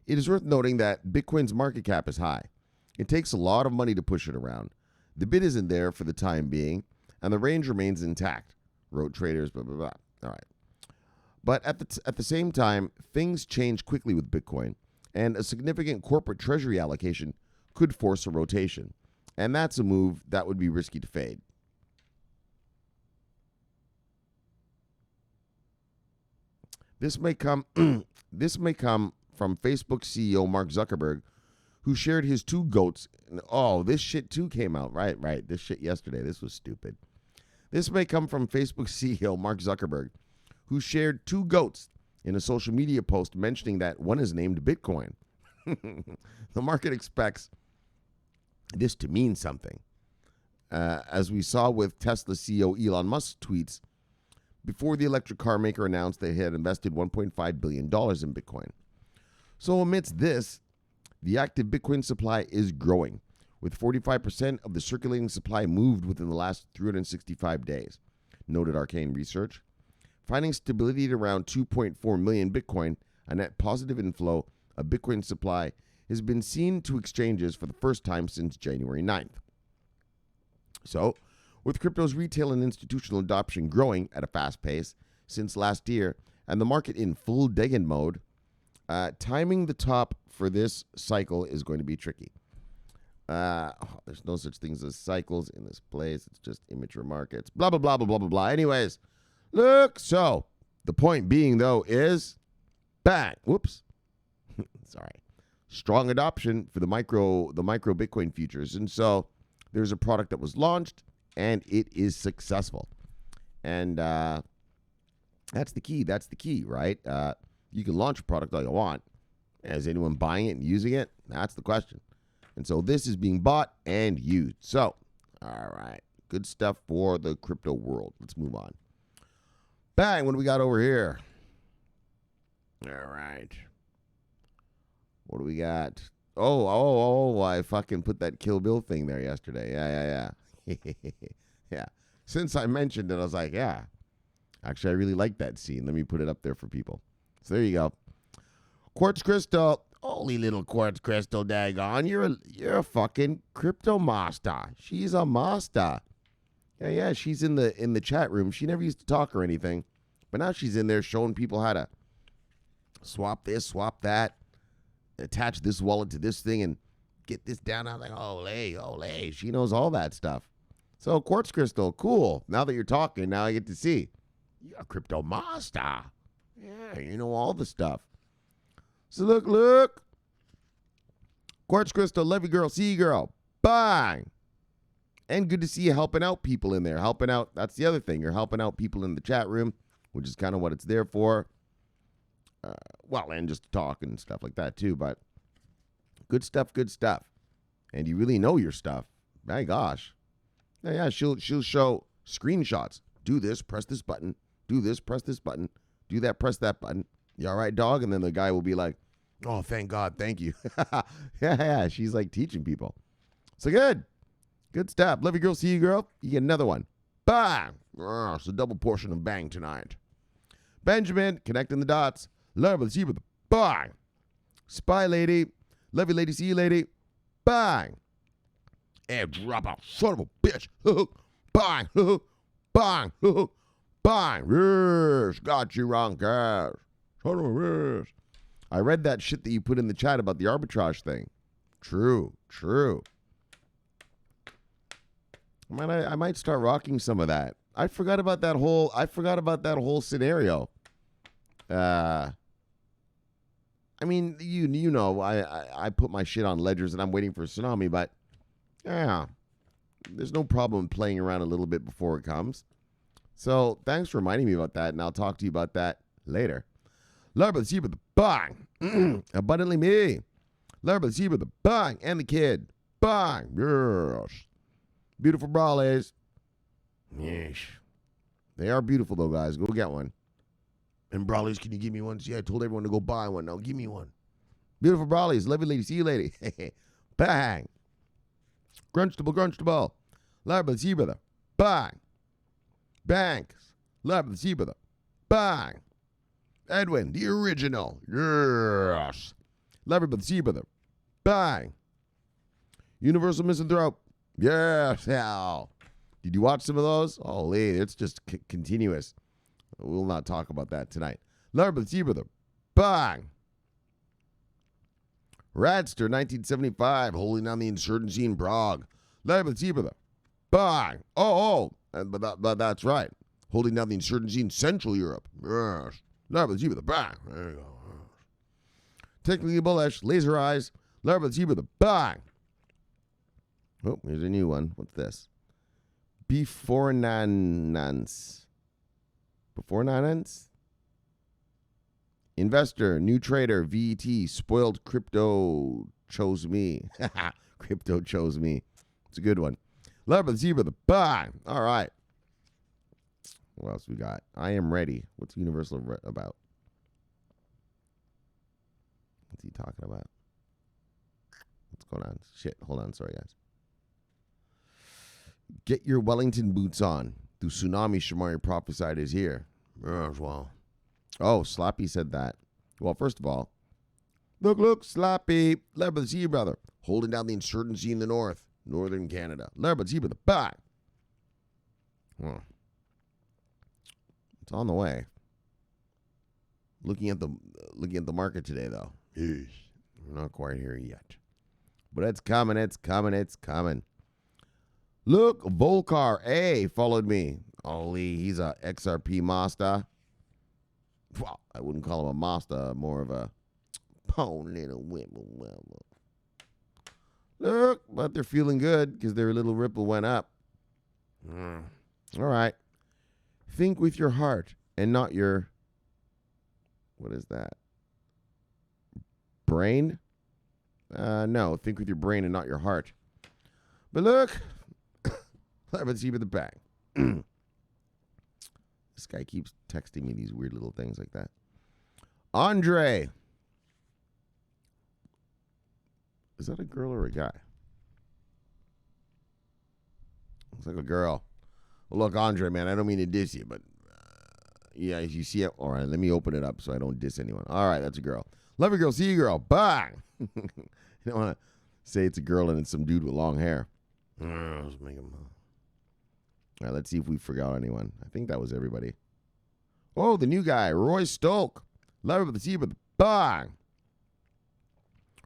It is worth noting that Bitcoin's market cap is high. It takes a lot of money to push it around. The bid isn't there for the time being, and the range remains intact, wrote traders, blah, blah, blah. All right. But at the same time, things change quickly with Bitcoin, and a significant corporate treasury allocation could force a rotation. And that's a move that would be risky to fade. This may come from Facebook CEO Mark Zuckerberg, who shared his 2 goats. Oh, this shit too came out. Right. This shit yesterday. This was stupid. This may come from Facebook CEO Mark Zuckerberg, who shared 2 goats in a social media post mentioning that one is named Bitcoin. The market expects this to mean something. As we saw with Tesla CEO Elon Musk's tweets before the electric car maker announced they had invested $1.5 billion in Bitcoin. So amidst this, the active Bitcoin supply is growing, with 45% of the circulating supply moved within the last 365 days, noted Arcane Research. finding stability at around 2.4 million Bitcoin, a net positive inflow of Bitcoin supply has been seen to exchanges for the first time since January 9th. So, with crypto's retail and institutional adoption growing at a fast pace since last year and the market in full Degen mode, timing the top for this cycle is going to be tricky. There's no such things as cycles in this place. It's just immature markets. Blah, blah, blah, blah, blah, blah, blah. Anyways, look. So, the point being, though, is bang. Whoops. Sorry. Strong adoption for the micro Bitcoin futures. And so, there's a product that was launched, and it is successful. And that's the key. That's the key, right? You can launch a product all you want. Is anyone buying it and using it? That's the question. And so this is being bought and used. So, all right. Good stuff for the crypto world. Let's move on. Bang. What do we got over here? All right. What do we got? Oh, I fucking put that Kill Bill thing there yesterday. Yeah. Yeah. Since I mentioned it, I was like, yeah. Actually, I really like that scene. Let me put it up there for people. So there you go. Quartz crystal. Holy little quartz crystal, daggone. You're a fucking crypto master. She's a master. Yeah, she's in the chat room. She never used to talk or anything. But now she's in there showing people how to swap this, swap that, attach this wallet to this thing and get this down. I'm like, ole. She knows all that stuff. So quartz crystal, cool. Now that you're talking, now I get to see. You're a crypto master. Yeah, you know all the stuff. So look. Quartz crystal, love you girl, see you girl. Bang. And good to see you helping out people in there. Helping out, that's the other thing. You're helping out people in the chat room, which is kind of what it's there for. And just to talk and stuff like that too. But good stuff. And you really know your stuff. My gosh. Yeah, she'll show screenshots. Do this, press this button. Do this, press this button. Do that, press that button. You all right, dog? And then the guy will be like, oh, thank God, thank you. Yeah, she's like teaching people. So good stuff. Love you, girl, see you, girl. You get another one. Bang. It's a double portion of bang tonight. Benjamin, connecting the dots. Love you, see you, bang. Spy lady. Love you, lady, see you, lady. Bang. And drop out, son of a bitch. Bang. Bang. Bang. Yes, got you wrong, guys. Son of a bitch. I read that shit that you put in the chat about the arbitrage thing. True. I might start rocking some of that. I forgot about that whole scenario. I mean, you know, I put my shit on ledgers and I'm waiting for a tsunami, but yeah, there's no problem playing around a little bit before it comes. So thanks for reminding me about that, and I'll talk to you about that later. Larva the Zebra, the bang. Abundantly me. Larva the Zebra, the bang. And the kid. Bang. Yes. Beautiful bralees. Yes. They are beautiful, though, guys. Go get one. And bralees, can you give me one? See, I told everyone to go buy one. Now give me one. Beautiful bralees. Love you, lady. See you, lady. Bang. Grunchable. Larva the Zebra, the bang. Banks. Larva the Zebra, the bang. Edwin, the original. Yes. Lever the Zebra. Bang. Universal Misanthrope. Yes. Hell. Did you watch some of those? Holy, it's just continuous. We'll not talk about that tonight. Lever the Zebra. Bang. Radster, 1975, holding down the insurgency in Prague. Lever the Zebra. Bang. But that's right. Holding down the insurgency in Central Europe. Yes. Larva the Zebra, the bang. There you go. Technically bullish, laser eyes. Larva the Zebra, the bang. Oh, here's a new one. What's this? Before Nanance. Investor, new trader, VET, spoiled crypto chose me. Crypto chose me. It's a good one. Larva the Zebra, the bang. All right. What else we got? I am ready. What's Universal about? What's he talking about? What's going on? Shit. Hold on. Sorry, guys. Get your Wellington boots on. The tsunami Shomari prophesied is here. Yes, well. Oh, Sloppy said that. Well, first of all, look, Sloppy. Led by the Sea Brother. Holding down the insurgency in the north. Northern Canada. Led by the Sea Brother. Back. Well, it's on the way. Looking at the market today, though. We're not quite here yet. But it's coming. Look, Volcar A followed me. Holy, he's a XRP master. Well, I wouldn't call him a master, more of a little whipple. Look, but they're feeling good because their little ripple went up. All right. Think with your heart and not your, what is that? Brain? No, think with your brain and not your heart. But look, let's see with the bang. This guy keeps texting me these weird little things like that. Andre. Is that a girl or a guy? Looks like a girl. Well, look, Andre, man, I don't mean to diss you, but yeah, as you see it. All right, let me open it up so I don't diss anyone. All right, that's a girl. Love you, girl. See you, girl. Bang. You don't want to say it's a girl and it's some dude with long hair. Let's make him. All right, let's see if we forgot anyone. I think that was everybody. Oh, the new guy, Roy Stoke. Love with the sea with the bang.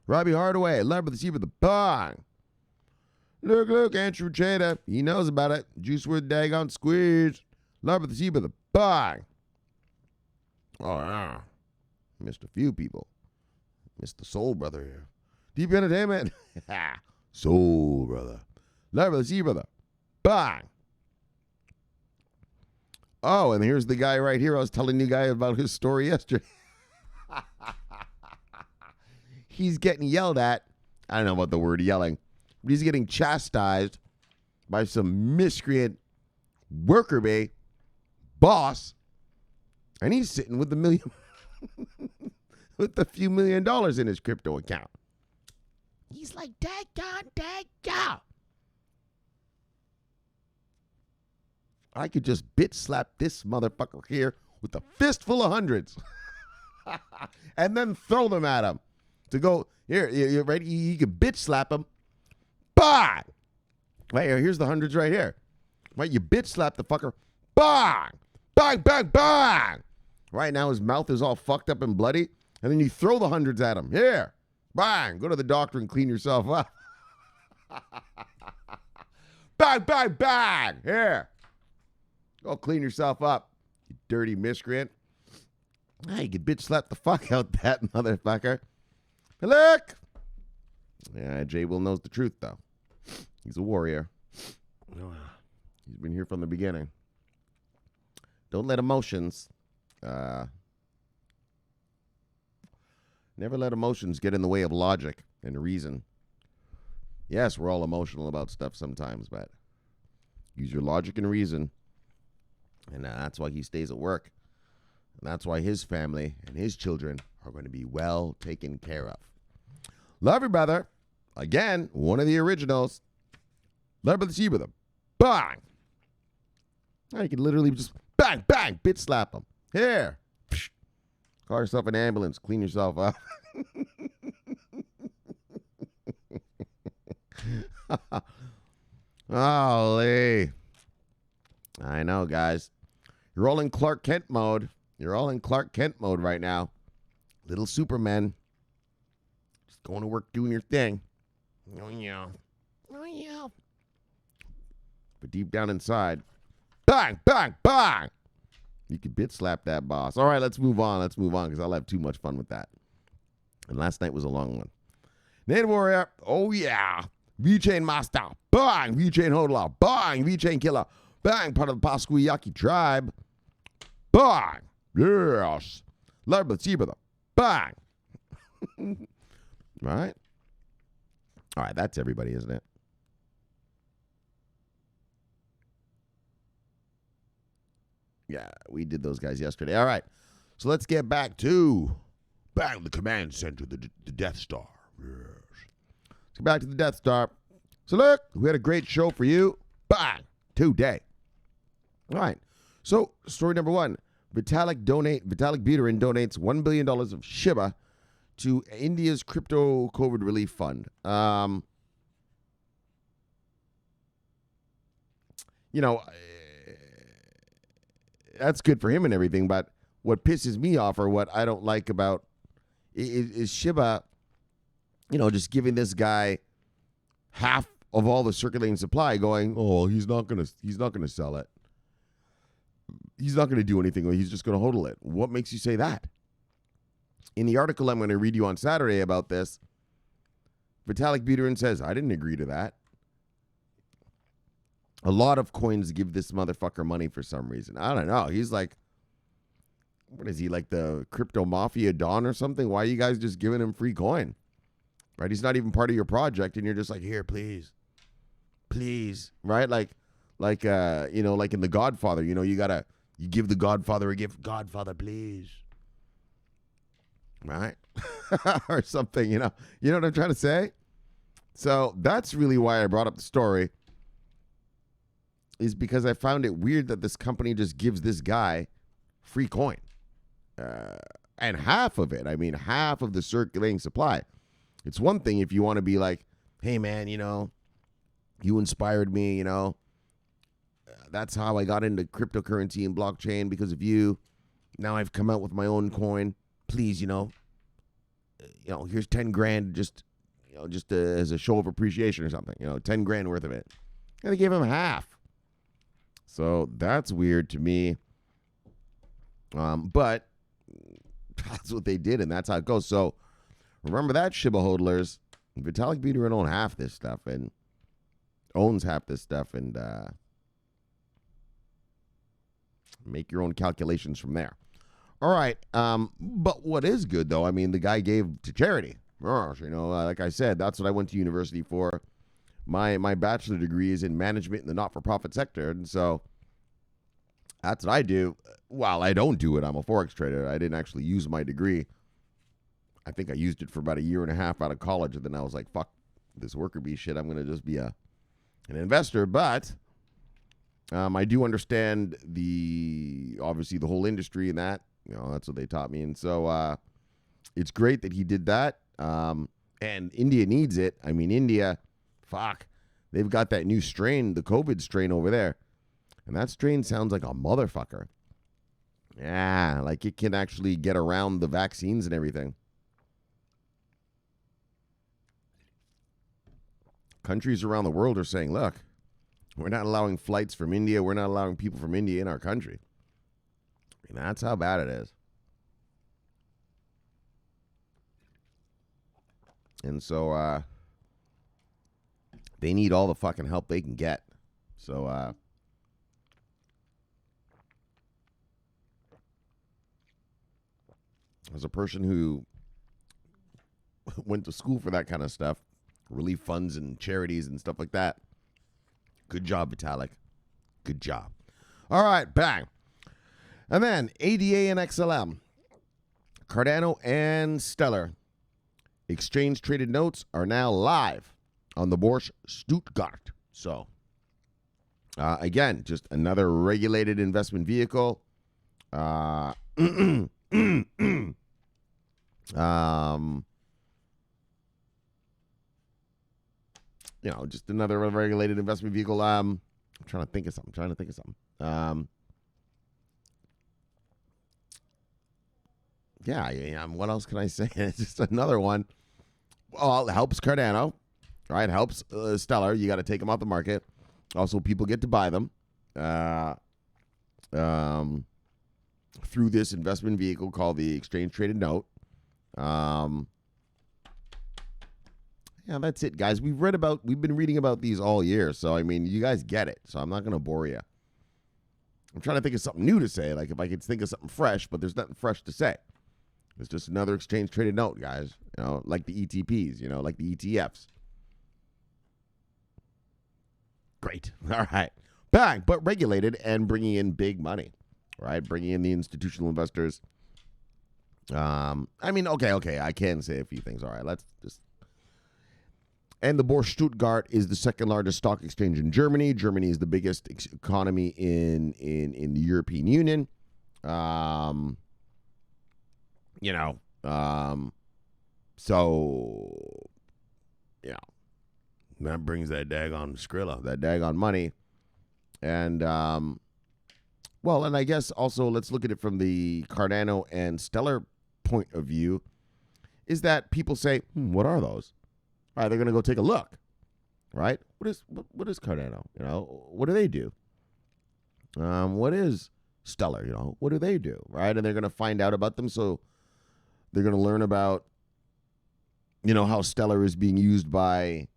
Robbie Hardaway. Love with the sea with the bang. Look, Andrew Cheda. He knows about it. Juice with daggone squeeze. Love with the sea with the bang. Oh, yeah. Missed a few people. Missed the Soul Brother here. Deep Entertainment. Soul Brother. Love with the sea brother. Bang. Oh, and here's the guy right here. I was telling you guys about his story yesterday. He's getting yelled at. I don't know about the word yelling, but he's getting chastised by some miscreant worker bee boss, and he's sitting with with a few $1 million in his crypto account. He's like, dag. I could just bitch slap this motherfucker here with a fistful of hundreds and then throw them at him to go, here, you're right? You could bitch slap him. Bang! Right here, here's the hundreds right here. Right, you bitch slap the fucker. Bang! Bang, bang, bang! Right now his mouth is all fucked up and bloody, and then you throw the hundreds at him. Here, bang! Go to the doctor and clean yourself up. Bang, bang, bang! Here. Go clean yourself up, you dirty miscreant. Ah, you could bitch slap the fuck out that motherfucker. Hey, look! Yeah, Jay Will knows the truth, though. He's a warrior. He's been here from the beginning. Don't let emotions... never let emotions get in the way of logic and reason. Yes, we're all emotional about stuff sometimes, but use your logic and reason. And that's why he stays at work. And that's why his family and his children are going to be well taken care of. Love you, brother. Again, one of the originals. Love the sea with him. Bang! Now you can literally just bang, bang, bitch slap him. Here. Psh. Call yourself an ambulance. Clean yourself up. Holy. I know, guys. You're all in Clark Kent mode. You're all in Clark Kent mode right now. Little Superman. Just going to work doing your thing. Oh, yeah. Oh, yeah. But deep down inside, bang, bang, bang. You could bitch slap that boss. All right, let's move on. Because I'll have too much fun with that. And last night was a long one. Native Warrior. Oh, yeah. V-Chain Master. Bang. V-Chain Hodler. Bang. V-Chain Killer. Bang. Part of the Pasquiyaki tribe. Bang. Yes. Love the brother. Bang. All right. All right, that's everybody, isn't it? Yeah, we did those guys yesterday. All right. So let's get back to the command center, the Death Star. Yes. Let's get back to the Death Star. So look, we had a great show for you. Bang. Today. All right. So story number one. Vitalik Buterin donates $1 billion of Shiba to India's crypto COVID relief fund. That's good for him and everything, but what pisses me off, or what I don't like about, is Shiba, just giving this guy half of all the circulating supply, going, oh, he's not gonna sell it. He's not gonna do anything. He's just gonna hodl it. What makes you say that? In the article I'm going to read you on Saturday about this, Vitalik Buterin says, I didn't agree to that. A lot of coins give this motherfucker money for some reason. I don't know. He's like, what is he, like the crypto mafia don or something? Why are you guys just giving him free coin? Right? He's not even part of your project, and you're just like, here, please. Please. Right? Like like in The Godfather, you give the Godfather a gift. Godfather, please. Right? Or something, You know what I'm trying to say? So that's really why I brought up the story, is because I found it weird that this company just gives this guy free coin. And half of it, half of the circulating supply. It's one thing if you want to be like, hey, man, you inspired me, that's how I got into cryptocurrency and blockchain, because of you. Now I've come out with my own coin. Please, here's 10 grand just as a show of appreciation or something, 10 grand worth of it. And they gave him half. So that's weird to me. But that's what they did, and that's how it goes. So remember that, Shiba hodlers. Vitalik Buterin owns half this stuff, and make your own calculations from there. All right. But what is good, though, the guy gave to charity. Like I said, that's what I went to university for. My bachelor degree is in management in the not-for-profit sector, and so that's what I do. Well, I don't do it. I'm a Forex trader. I didn't actually use my degree. I think I used it for about a year and a half out of college, and then I was like, fuck this worker bee shit. I'm going to just be an investor. But I do understand obviously the whole industry and that. That's what they taught me. And so it's great that he did that. And India needs it. India, they've got that new strain, the COVID strain over there. And that strain sounds like a motherfucker. Yeah, like it can actually get around the vaccines and everything. Countries around the world are saying, look, we're not allowing flights from India. We're not allowing people from India in our country. That's how bad it is. And so they need all the fucking help they can get. So as a person who went to school for that kind of stuff, relief funds and charities and stuff like that, good job, Vitalik. Good job. All right, bang. And then ADA and XLM, Cardano and Stellar. Exchange-traded notes are now live on the Boerse Stuttgart. So, again, just another regulated investment vehicle. Just another regulated investment vehicle. I'm trying to think of something. What else can I say? It's just another one. Well, it helps Cardano, right? Helps Stellar. You got to take them off the market. Also, people get to buy them through this investment vehicle called the Exchange Traded Note. That's it, guys. We've been reading about these all year, so you guys get it. So I'm not gonna bore you. I'm trying to think of something new to say, like if I could think of something fresh, but there's nothing fresh to say. It's just another exchange traded note, guys. Like the ETPs, like the ETFs. Great. All right. Bang, but regulated and bringing in big money, right? Bringing in the institutional investors. Okay. I can say a few things. All right, let's just. And the Boerse Stuttgart is the second largest stock exchange in Germany. Germany is the biggest economy in the European Union. You know, so, you know, that brings that daggone Skrilla, that daggone money. And, well, and I guess also let's look at it from the Cardano and Stellar point of view, is that people say, what are those? All right, they're going to go take a look, right? What is Cardano? You know, what do they do? What is Stellar? You know, what do they do, right? And they're going to find out about them, so they're going to learn about, you know, how Stellar is being used by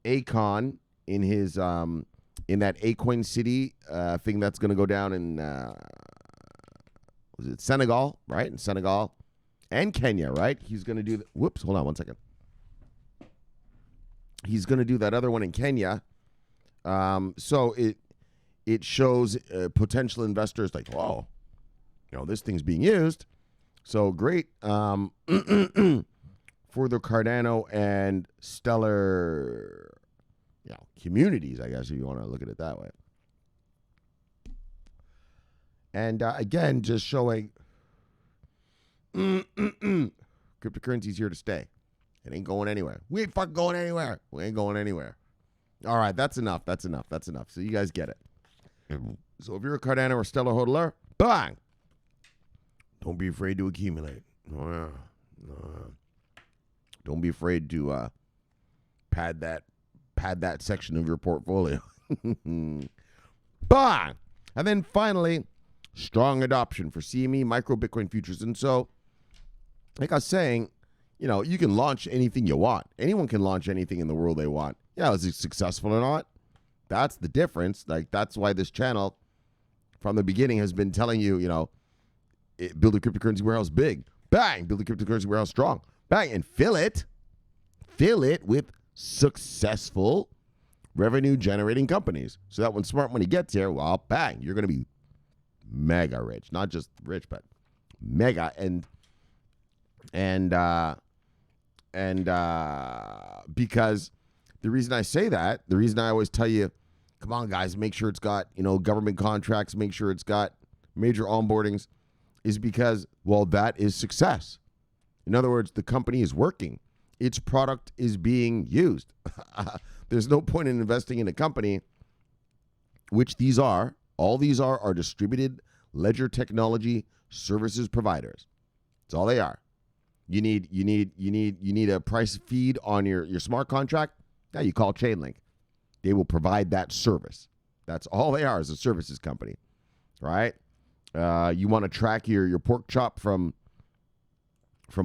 Akon in his in that Acoin City thing that's going to go down in was it Senegal, right? In Senegal and Kenya, right? He's going to do whoops, hold on one second. He's going to do that other one in Kenya. So it shows potential investors like, whoa, you know, this thing's being used. So great for the Cardano and Stellar, you know, communities, I guess, if you want to look at it that way. And again, just showing cryptocurrency's here to stay. It ain't going anywhere. We ain't fucking going anywhere. We ain't going anywhere. All right, that's enough. That's enough. That's enough. So you guys get it. So if you're a Cardano or Stellar hodler, bang! Don't be afraid to accumulate. Don't be afraid to pad that section of your portfolio. Bang! And then finally, strong adoption for CME micro Bitcoin futures. And so, like I was saying, you know, you can launch anything you want. Anyone can launch anything in the world they want. Yeah, is it successful or not? That's the difference. Like, that's why this channel, from the beginning, has been telling you, you know, build a cryptocurrency warehouse big. Bang! Build a cryptocurrency warehouse strong. Bang! And fill it with successful revenue-generating companies. So that when smart money gets here, well, bang, you're going to be mega rich. Not just rich, but mega. And because the reason I say that, the reason I always tell you, come on, guys, make sure it's got, you know, government contracts, make sure it's got major onboardings, is because, well, that is success. In other words, the company is working. Its product is being used. There's no point in investing in a company, which these are. All these are distributed ledger technology services providers. That's all they are. You need a price feed on your smart contract. Now you call Chainlink. They will provide that service. That's all they are, is a services company, right? You want to track your pork chop from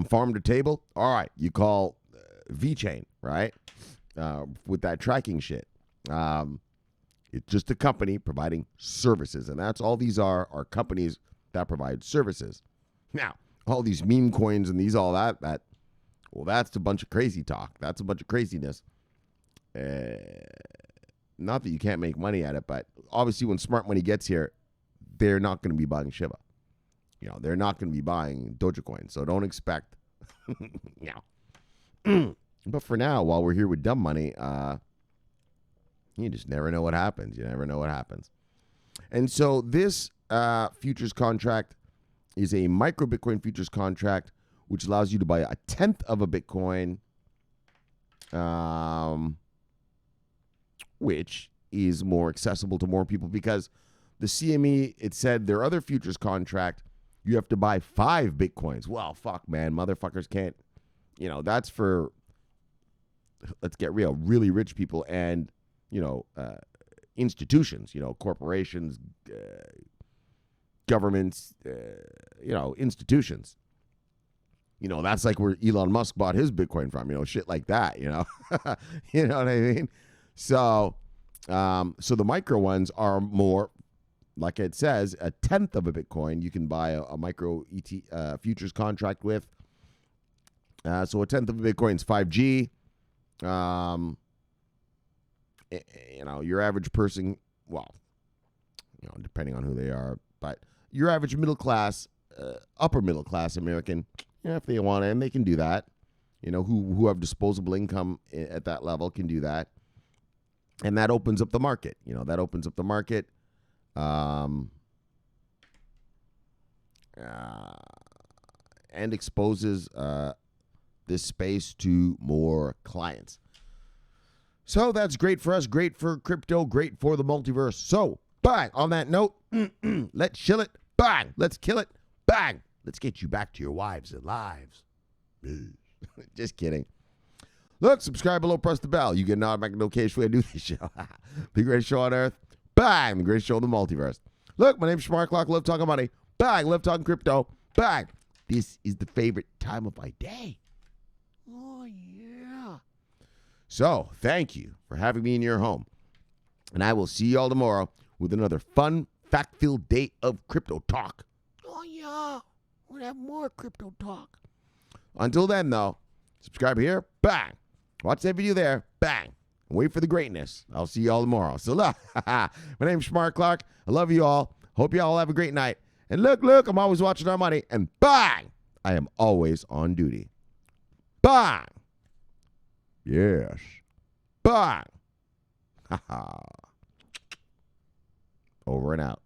farm to table? All right, you call VeChain, right? With that tracking shit. It's just a company providing services, and that's all these are companies that provide services. Now, all these meme coins and these all that, well, that's a bunch of crazy talk. That's a bunch of craziness. Not that you can't make money at it, but obviously when smart money gets here, they're not going to be buying Shiba. You know, they're not going to be buying Dogecoin, so don't expect. But for now, while we're here with dumb money, you just never know what happens. You never know what happens. And so this futures contract is a micro Bitcoin futures contract, which allows you to buy a tenth of a Bitcoin, which is more accessible to more people, because the CME, it said their other futures contract, you have to buy 5 Bitcoins. Well, fuck, man. Motherfuckers can't, you know, that's for, let's get real, really rich people and, you know, institutions, you know, corporations, governments, you know, institutions. You know, that's like where Elon Musk bought his Bitcoin from, you know, shit like that, you know. You know what I mean? So, so the micro ones are more, like it says, a tenth of a Bitcoin you can buy a micro futures contract with. So a tenth of a Bitcoin is 5G. You know, your average person, well, you know, depending on who they are, but your average middle class, upper middle class American, yeah, if they want it, and they can do that. You know, who have disposable income at that level can do that. And that opens up the market. You know, that opens up the market. You and exposes this space to more clients. So that's great for us, great for crypto, great for the multiverse. So, bang, on that note, let's chill it, bang, let's kill it, bang, let's get you back to your wives and lives. Just kidding. Look, subscribe below, press the bell. You get an automatic notification when I do this show. The greatest show on earth, bang, the greatest show in the multiverse. Look, my name's Shomari Clarke, love talking money, bang, love talking crypto, bang. This is the favorite time of my day. Oh, yeah. So, thank you for having me in your home. And I will see you all tomorrow with another fun, fact-filled day of crypto talk. Oh, yeah. We'll have more crypto talk. Until then, though, subscribe here, bang. Watch that video there, bang. And wait for the greatness. I'll see you all tomorrow. So, look, my name's Shomari Clarke. I love you all. Hope you all have a great night. And look, I'm always watching our money. And bang, I am always on duty. Bang. Yes. Bang. Over and out.